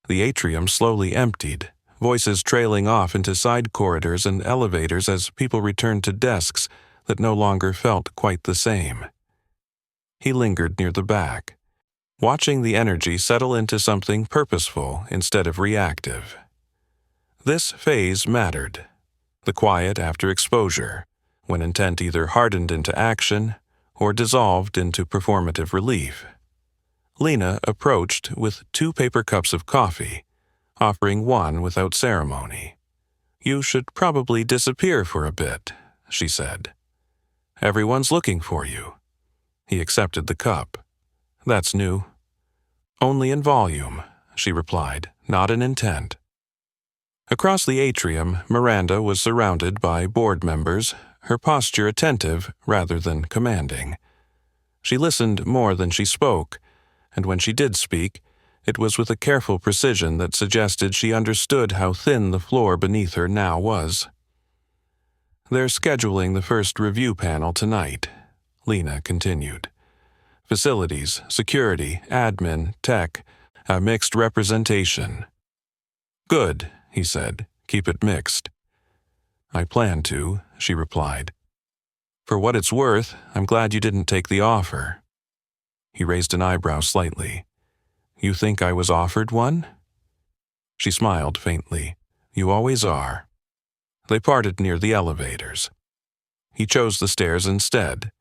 The atrium slowly emptied, voices trailing off into side corridors and elevators as people returned to desks that no longer felt quite the same. He lingered near the back, watching the energy settle into something purposeful instead of reactive. This phase mattered. The quiet after exposure, when intent either hardened into action or dissolved into performative relief. Lena approached with 2 paper cups of coffee, offering one without ceremony. "You should probably disappear for a bit," she said. "Everyone's looking for you." He accepted the cup. "That's new." "Only in volume," she replied, "not in intent." Across the atrium, Miranda was surrounded by board members, her posture attentive rather than commanding. She listened more than she spoke, and when she did speak, it was with a careful precision that suggested she understood how thin the floor beneath her now was. "They're scheduling the first review panel tonight," Lena continued. "Facilities, security, admin, tech, a mixed representation." "Good," he said. "Keep it mixed." "I plan to," she replied. "For what it's worth, I'm glad you didn't take the offer." He raised an eyebrow slightly. "You think I was offered one?" She smiled faintly. "You always are." They parted near the elevators. He chose the stairs instead,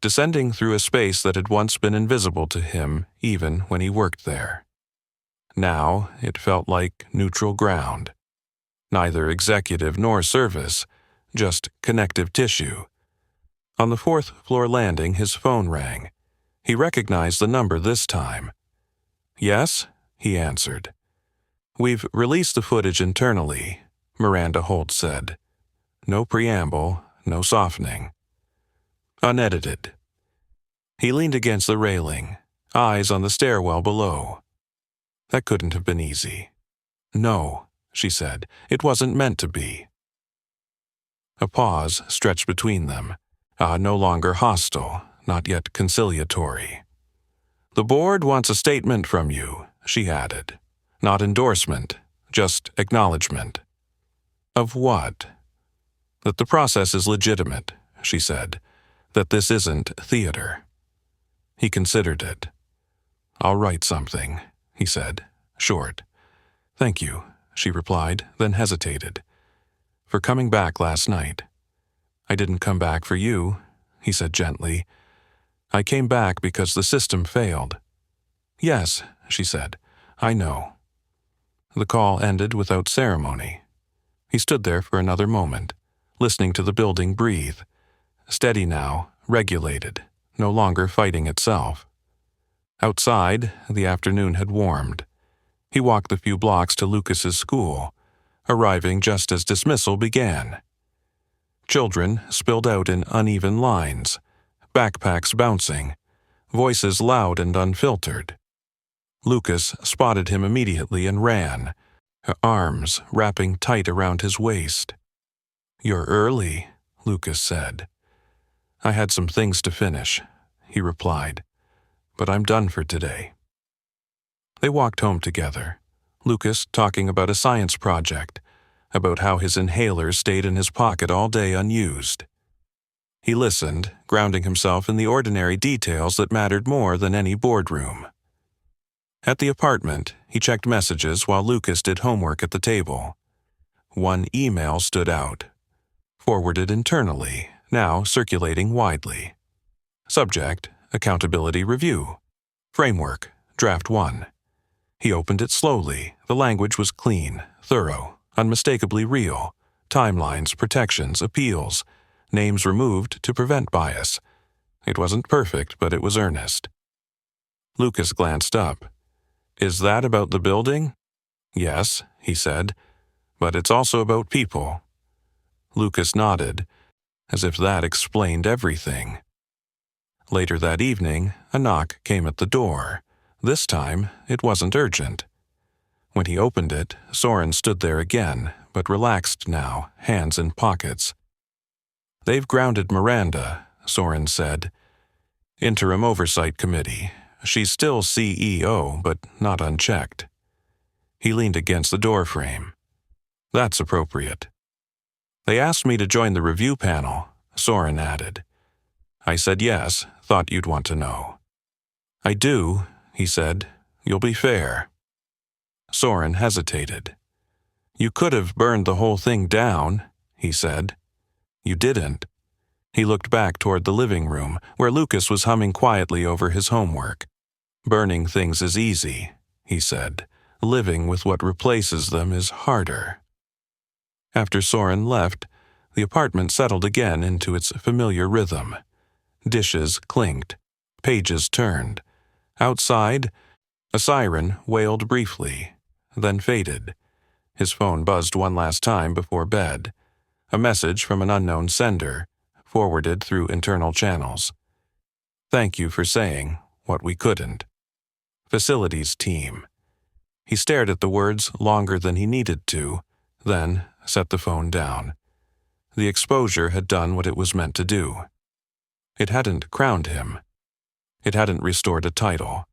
descending through a space that had once been invisible to him even when he worked there. Now it felt like neutral ground. Neither executive nor service, just connective tissue. On the 4th floor landing, his phone rang. He recognized the number this time. "Yes?" he answered. "We've released the footage internally," Miranda Holt said. "No preamble, no softening." unedited. He leaned against the railing, eyes on the stairwell below. That couldn't have been easy. No, she said, it wasn't meant to be. A pause stretched between them, no longer hostile, not yet conciliatory. The board wants a statement from you, she added. Not endorsement, just acknowledgement. Of what? That the process is legitimate, she said. That this isn't theater. He considered it. I'll write something, he said, short. Thank you, she replied, then hesitated. For coming back last night. I didn't come back for you, he said gently. I came back because the system failed. Yes, she said, I know. The call ended without ceremony. He stood there for another moment, listening to the building breathe. Steady now, regulated, no longer fighting itself. Outside, the afternoon had warmed. He walked the few blocks to Lucas's school, arriving just as dismissal began. Children spilled out in uneven lines, backpacks bouncing, voices loud and unfiltered. Lucas spotted him immediately and ran, her arms wrapping tight around his waist. You're early, Lucas said. I had some things to finish, he replied, but I'm done for today. They walked home together, Lucas talking about a science project, about how his inhaler stayed in his pocket all day unused. He listened, grounding himself in the ordinary details that mattered more than any boardroom. At the apartment, he checked messages while Lucas did homework at the table. One email stood out, forwarded internally, now circulating widely. Subject, Accountability Review. Framework, Draft 1. He opened it slowly. The language was clean, thorough, unmistakably real. Timelines, protections, appeals, names removed to prevent bias. It wasn't perfect, but it was earnest. Lucas glanced up. Is that about the building? Yes, he said, but it's also about people. Lucas nodded, as if that explained everything. Later that evening, a knock came at the door. This time, it wasn't urgent. When he opened it, Soren stood there again, but relaxed now, hands in pockets. They've grounded Miranda, Soren said. Interim Oversight Committee. She's still CEO, but not unchecked. He leaned against the doorframe. That's appropriate. They asked me to join the review panel, Soren added. I said yes, thought you'd want to know. I do, he said. You'll be fair. Soren hesitated. You could have burned the whole thing down, he said. You didn't. He looked back toward the living room, where Lucas was humming quietly over his homework. Burning things is easy, he said. Living with what replaces them is harder. After Soren left, the apartment settled again into its familiar rhythm. Dishes clinked. Pages turned. Outside, a siren wailed briefly, then faded. His phone buzzed one last time before bed. A message from an unknown sender, forwarded through internal channels. Thank you for saying what we couldn't. Facilities team. He stared at the words longer than he needed to, then set the phone down. The exposure had done what it was meant to do. It hadn't crowned him. It hadn't restored a title.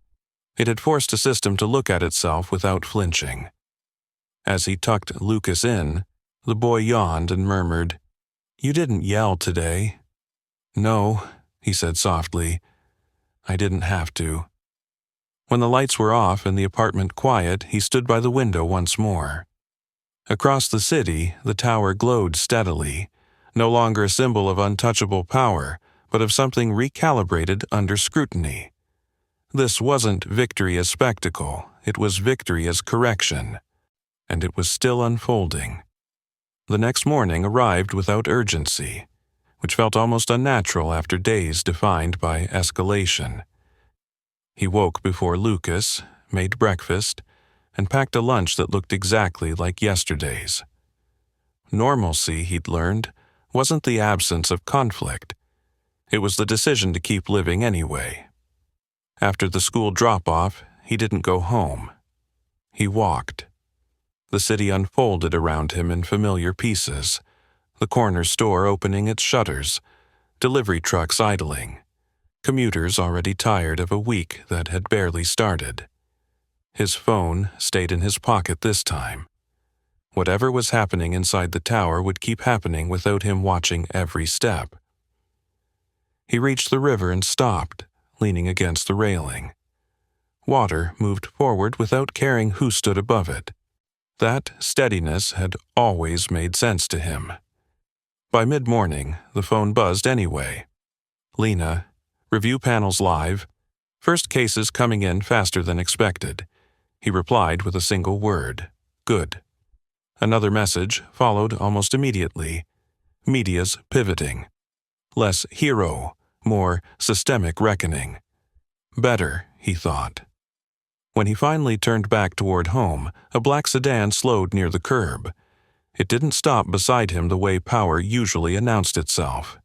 It had forced a system to look at itself without flinching. As he tucked Lucas in, the boy yawned and murmured, You didn't yell today. No, he said softly. I didn't have to. When the lights were off and the apartment quiet, he stood by the window once more. Across the city, the tower glowed steadily, no longer a symbol of untouchable power, but of something recalibrated under scrutiny. This wasn't victory as spectacle, it was victory as correction, and it was still unfolding. The next morning arrived without urgency, which felt almost unnatural after days defined by escalation. He woke before Lucas, made breakfast, and packed a lunch that looked exactly like yesterday's. Normalcy, he'd learned, wasn't the absence of conflict. It was the decision to keep living anyway. After the school drop-off, he didn't go home. He walked. The city unfolded around him in familiar pieces, the corner store opening its shutters, delivery trucks idling, commuters already tired of a week that had barely started. His phone stayed in his pocket this time. Whatever was happening inside the tower would keep happening without him watching every step. He reached the river and stopped, leaning against the railing. Water moved forward without caring who stood above it. That steadiness had always made sense to him. By mid-morning, the phone buzzed anyway. Lena, review panels live, first cases coming in faster than expected. He replied with a single word, good. Another message followed almost immediately. Media's pivoting. Less hero, more systemic reckoning. Better, he thought. When he finally turned back toward home, a black sedan slowed near the curb. It didn't stop beside him the way power usually announced itself.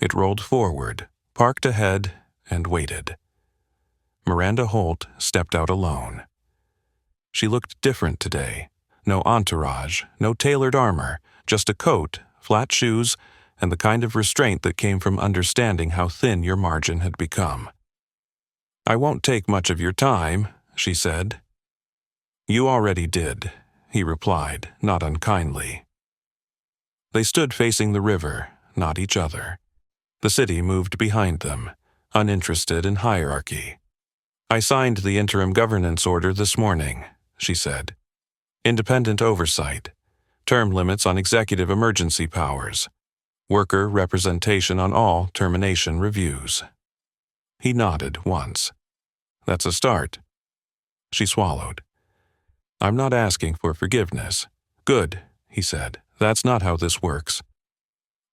It rolled forward, parked ahead, and waited. Miranda Holt stepped out alone. She looked different today. No entourage, no tailored armor, just a coat, flat shoes, and the kind of restraint that came from understanding how thin your margin had become. "I won't take much of your time," she said. "You already did," he replied, not unkindly. They stood facing the river, not each other. The city moved behind them, uninterested in hierarchy. "I signed the interim governance order this morning," she said. "Independent oversight, term limits on executive emergency powers, worker representation on all termination reviews." He nodded once. "That's a start." She swallowed. "I'm not asking for forgiveness." "Good," he said. "That's not how this works."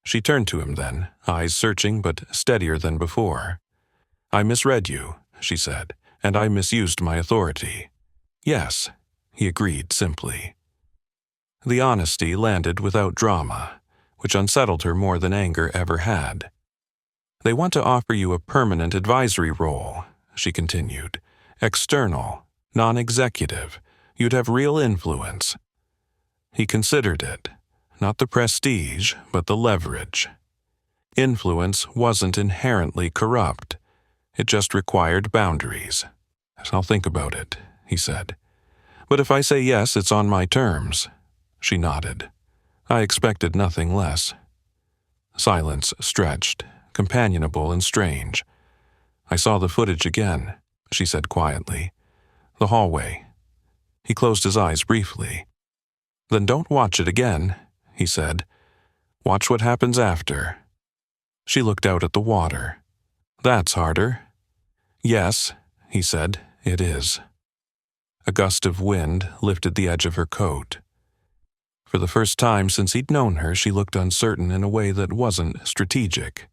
She turned to him then, eyes searching but steadier than before. "I misread you," she said, "and I misused my authority." "Yes," he agreed simply. The honesty landed without drama, which unsettled her more than anger ever had. "They want to offer you a permanent advisory role," she continued. "External, non-executive. You'd have real influence." He considered it, not the prestige, but the leverage. Influence wasn't inherently corrupt. It just required boundaries. "I'll think about it," he said. "But if I say yes, it's on my terms." She nodded. "I expected nothing less." Silence stretched, companionable and strange. "I saw the footage again," she said quietly. "The hallway." He closed his eyes briefly. "Then don't watch it again," he said. "Watch what happens after." She looked out at the water. "That's harder." "Yes," he said, "it is." A gust of wind lifted the edge of her coat. For the first time since he'd known her, she looked uncertain in a way that wasn't strategic.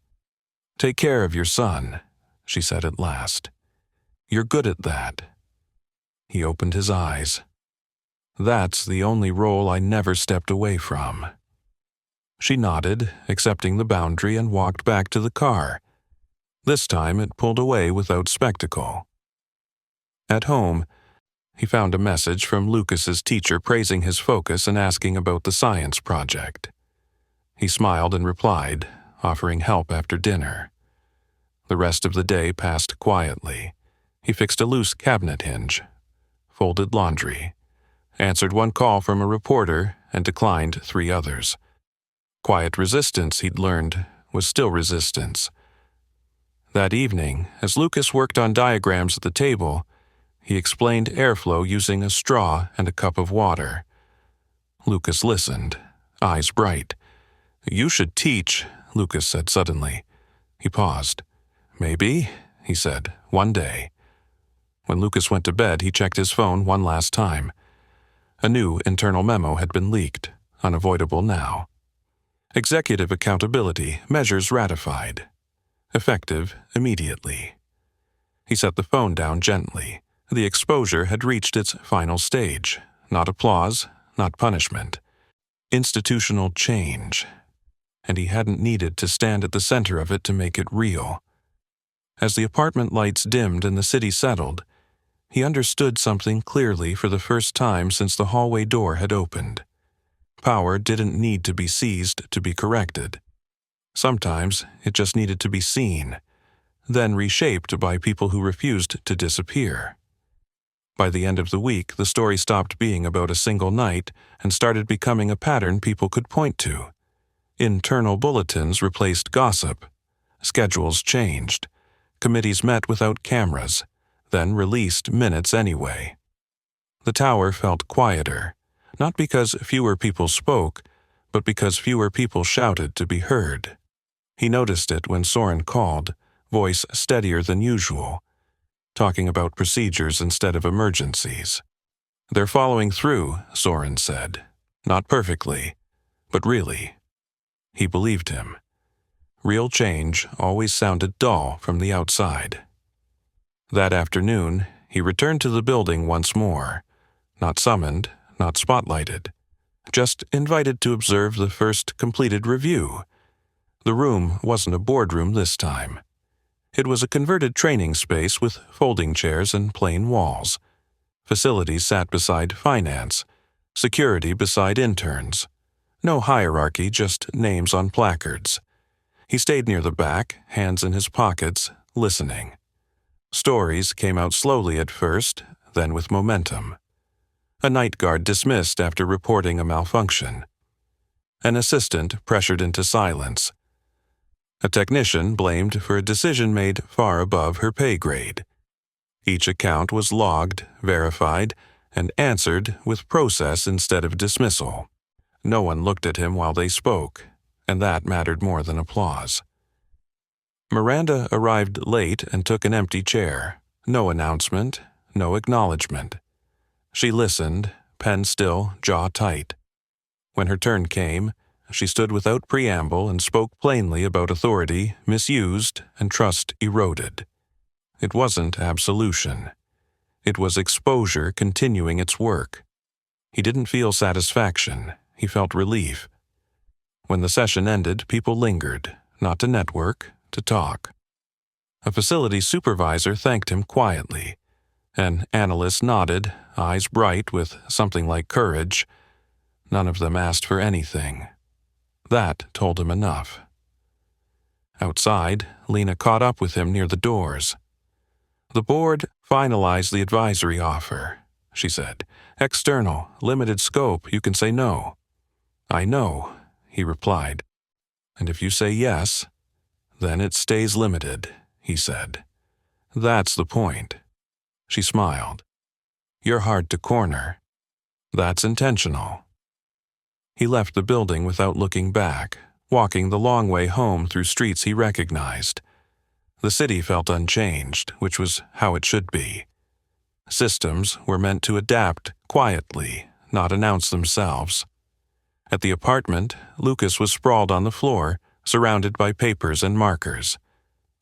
"Take care of your son," she said at last. "You're good at that." He opened his eyes. "That's the only role I never stepped away from." She nodded, accepting the boundary, and walked back to the car. This time it pulled away without spectacle. At home, he found a message from Lucas's teacher praising his focus and asking about the science project. He smiled and replied, offering help after dinner. The rest of the day passed quietly. He fixed a loose cabinet hinge, folded laundry, answered one call from a reporter, and declined 3 others. Quiet resistance, he'd learned, was still resistance. That evening, as Lucas worked on diagrams at the table, he explained airflow using a straw and a cup of water. Lucas listened, eyes bright. "You should teach," Lucas said suddenly. He paused. "Maybe," he said, "one day." When Lucas went to bed, he checked his phone one last time. A new internal memo had been leaked, unavoidable now. Executive accountability, measures ratified. Effective immediately. He set the phone down gently. The exposure had reached its final stage. Not applause, not punishment. Institutional change. and he hadn't needed to stand at the center of it to make it real. As the apartment lights dimmed and the city settled, he understood something clearly for the first time since the hallway door had opened. Power didn't need to be seized to be corrected. Sometimes it just needed to be seen, then reshaped by people who refused to disappear. By the end of the week, the story stopped being about a single night and started becoming a pattern people could point to. Internal bulletins replaced gossip. Schedules changed. Committees met without cameras, then released minutes anyway. The tower felt quieter, not because fewer people spoke, but because fewer people shouted to be heard. He noticed it when Soren called, voice steadier than usual, talking about procedures instead of emergencies. "They're following through," Soren said. "Not perfectly, but really." He believed him. Real change always sounded dull from the outside. That afternoon, he returned to the building once more, not summoned, not spotlighted, just invited to observe the first completed review. The room wasn't a boardroom this time. It was a converted training space with folding chairs and plain walls. Facilities sat beside finance, security beside interns. No hierarchy, just names on placards. He stayed near the back, hands in his pockets, listening. Stories came out slowly at first, then with momentum. A night guard dismissed after reporting a malfunction. An assistant pressured into silence. A technician blamed for a decision made far above her pay grade. Each account was logged, verified, and answered with process instead of dismissal. No one looked at him while they spoke, and that mattered more than applause. Miranda arrived late and took an empty chair. No announcement, no acknowledgement. She listened, pen still, jaw tight. When her turn came, she stood without preamble and spoke plainly about authority misused and trust eroded. It wasn't absolution. It was exposure continuing its work. He didn't feel satisfaction. He felt relief. When the session ended, people lingered, not to network, to talk. A facility supervisor thanked him quietly. An analyst nodded, eyes bright with something like courage. None of them asked for anything. That told him enough. Outside, Lena caught up with him near the doors. "The board finalized the advisory offer," she said. "External, limited scope, you can say no." "I know," he replied. "And if you say yes, then it stays limited," he said. "That's the point." She smiled. "You're hard to corner. That's intentional." He left the building without looking back, walking the long way home through streets he recognized. The city felt unchanged, which was how it should be. Systems were meant to adapt quietly, not announce themselves. At the apartment, Lucas was sprawled on the floor, surrounded by papers and markers.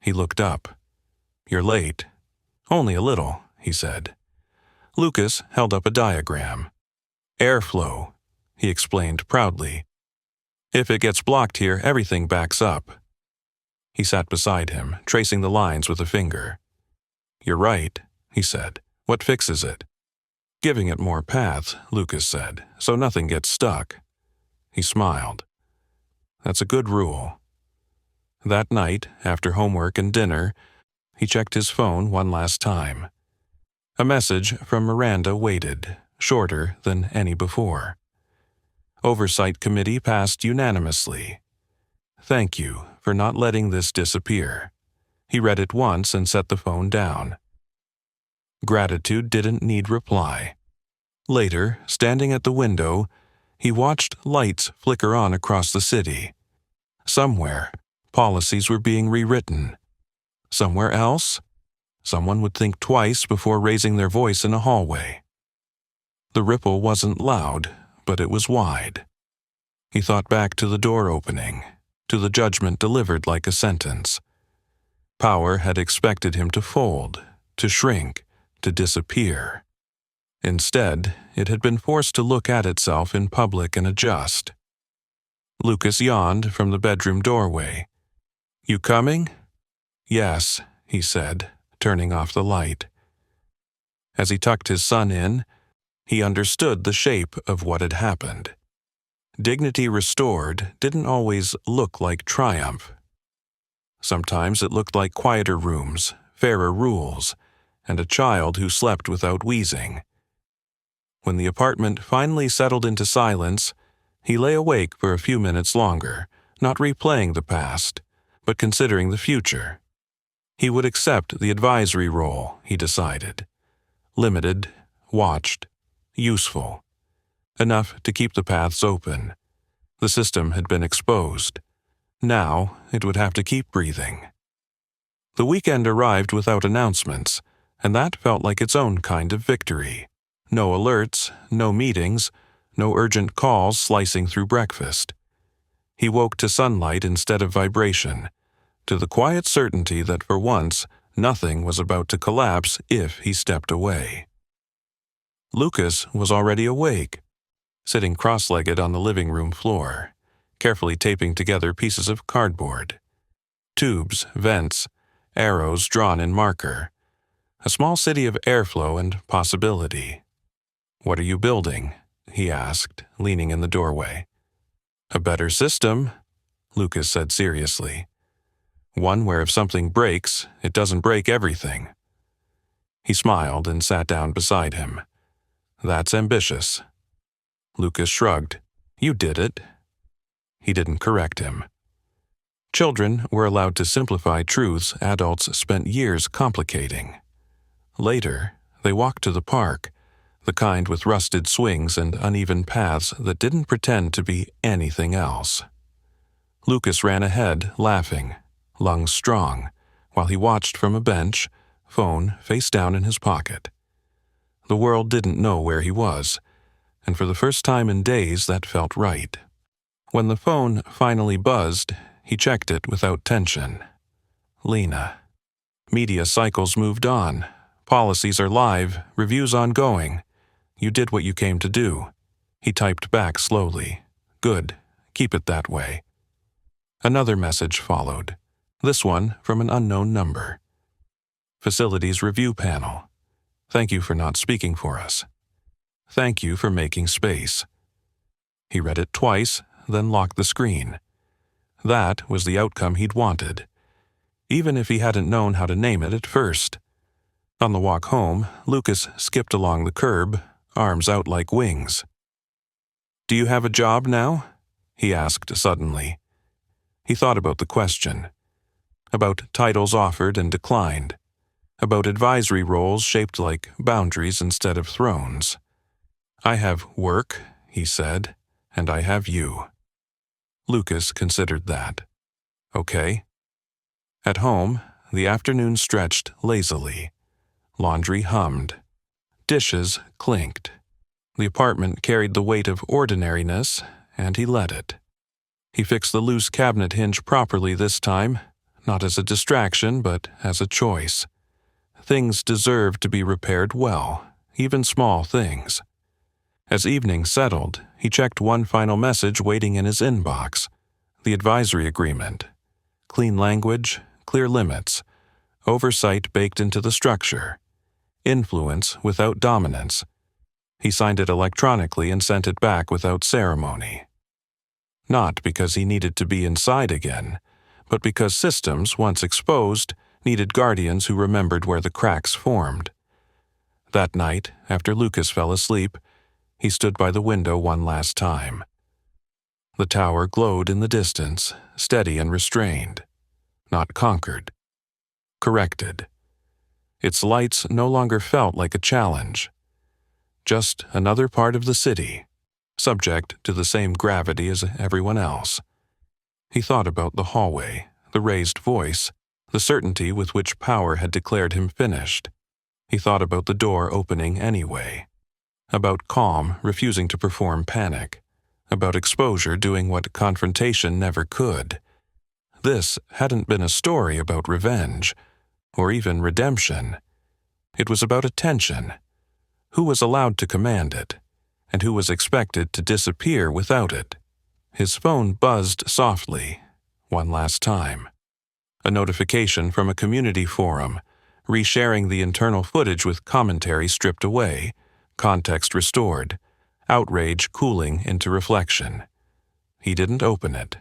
He looked up. "You're late." "Only a little," he said. Lucas held up a diagram. "Airflow," he explained proudly. "If it gets blocked here, everything backs up." He sat beside him, tracing the lines with a finger. "You're right," he said. "What fixes it?" "Giving it more path," Lucas said, "so nothing gets stuck." He smiled. "That's a good rule." That night, after homework and dinner, he checked his phone one last time. A message from Miranda waited, shorter than any before. Oversight Committee passed unanimously. "Thank you for not letting this disappear." He read it once and set the phone down. Gratitude didn't need reply. Later, standing at the window, he watched lights flicker on across the city. Somewhere, policies were being rewritten. Somewhere else, someone would think twice before raising their voice in a hallway. The ripple wasn't loud, but it was wide. He thought back to the door opening, to the judgment delivered like a sentence. Power had expected him to fold, to shrink, to disappear. Instead, it had been forced to look at itself in public and adjust. Lucas yawned from the bedroom doorway. "You coming?" "Yes," he said, turning off the light. As he tucked his son in, he understood the shape of what had happened. Dignity restored didn't always look like triumph. Sometimes it looked like quieter rooms, fairer rules, and a child who slept without wheezing. When the apartment finally settled into silence, he lay awake for a few minutes longer, not replaying the past, but considering the future. He would accept the advisory role, he decided. Limited, watched, useful. Enough to keep the paths open. The system had been exposed. Now it would have to keep breathing. The weekend arrived without announcements, and that felt like its own kind of victory. No alerts, no meetings, no urgent calls slicing through breakfast. He woke to sunlight instead of vibration, to the quiet certainty that for once nothing was about to collapse if he stepped away. Lucas was already awake, sitting cross-legged on the living room floor, carefully taping together pieces of cardboard. Tubes, vents, arrows drawn in marker. A small city of airflow and possibility. "What are you building?" he asked, leaning in the doorway. "A better system," Lucas said seriously. "One where if something breaks, it doesn't break everything." He smiled and sat down beside him. "That's ambitious." Lucas shrugged. "You did it." He didn't correct him. Children were allowed to simplify truths adults spent years complicating. Later, they walked to the park, the kind with rusted swings and uneven paths that didn't pretend to be anything else. Lucas ran ahead, laughing, lungs strong, while he watched from a bench, phone face down in his pocket. The world didn't know where he was, and for the first time in days that felt right. When the phone finally buzzed, he checked it without tension. Lena. Media cycles moved on. Policies are live, reviews ongoing. You did what you came to do. He typed back slowly. Good. Keep it that way. Another message followed. This one from an unknown number. Facilities Review Panel. Thank you for not speaking for us. Thank you for making space. He read it twice, then locked the screen. That was the outcome he'd wanted, even if he hadn't known how to name it at first. On the walk home, Lucas skipped along the curb, arms out like wings. "Do you have a job now?" he asked suddenly. He thought about the question. About titles offered and declined. About advisory roles shaped like boundaries instead of thrones. "I have work," he said, "and I have you." Lucas considered that. Okay. At home, the afternoon stretched lazily. Laundry hummed. Dishes clinked. The apartment carried the weight of ordinariness, and he let it. He fixed the loose cabinet hinge properly this time, not as a distraction, but as a choice. Things deserved to be repaired well, even small things. As evening settled, he checked one final message waiting in his inbox. The advisory agreement. Clean language, clear limits. Oversight baked into the structure. Influence without dominance. He signed it electronically and sent it back without ceremony. Not because he needed to be inside again, but because systems, once exposed, needed guardians who remembered where the cracks formed. That night, after Lucas fell asleep, he stood by the window one last time. The tower glowed in the distance, steady and restrained. Not conquered. Corrected. Its lights no longer felt like a challenge. Just another part of the city, subject to the same gravity as everyone else. He thought about the hallway, the raised voice, the certainty with which power had declared him finished. He thought about the door opening anyway. About calm refusing to perform panic. About exposure doing what confrontation never could. This hadn't been a story about revenge, or even redemption. It was about attention. Who was allowed to command it, and who was expected to disappear without it? His phone buzzed softly, one last time. A notification from a community forum, resharing the internal footage with commentary stripped away, context restored, outrage cooling into reflection. He didn't open it.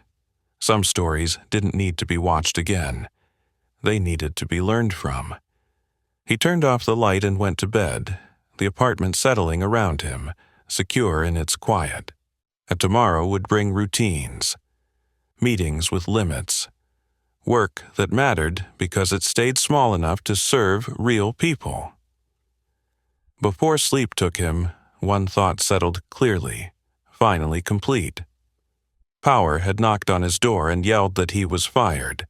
Some stories didn't need to be watched again. They needed to be learned from. He turned off the light and went to bed, the apartment settling around him, secure in its quiet. And tomorrow would bring routines, meetings with limits, work that mattered because it stayed small enough to serve real people. Before sleep took him, one thought settled clearly, finally complete. Power had knocked on his door and yelled that he was fired.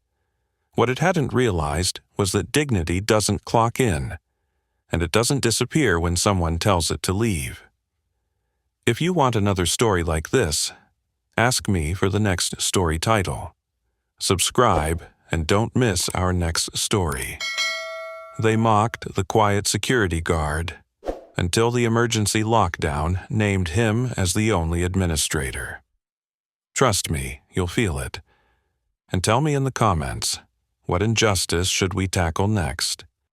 What it hadn't realized was that dignity doesn't clock in, and it doesn't disappear when someone tells it to leave. If you want another story like this, ask me for the next story title. Subscribe and don't miss our next story. They mocked the quiet security guard until the emergency lockdown named him as the only administrator. Trust me, you'll feel it. And tell me in the comments, what injustice should we tackle next?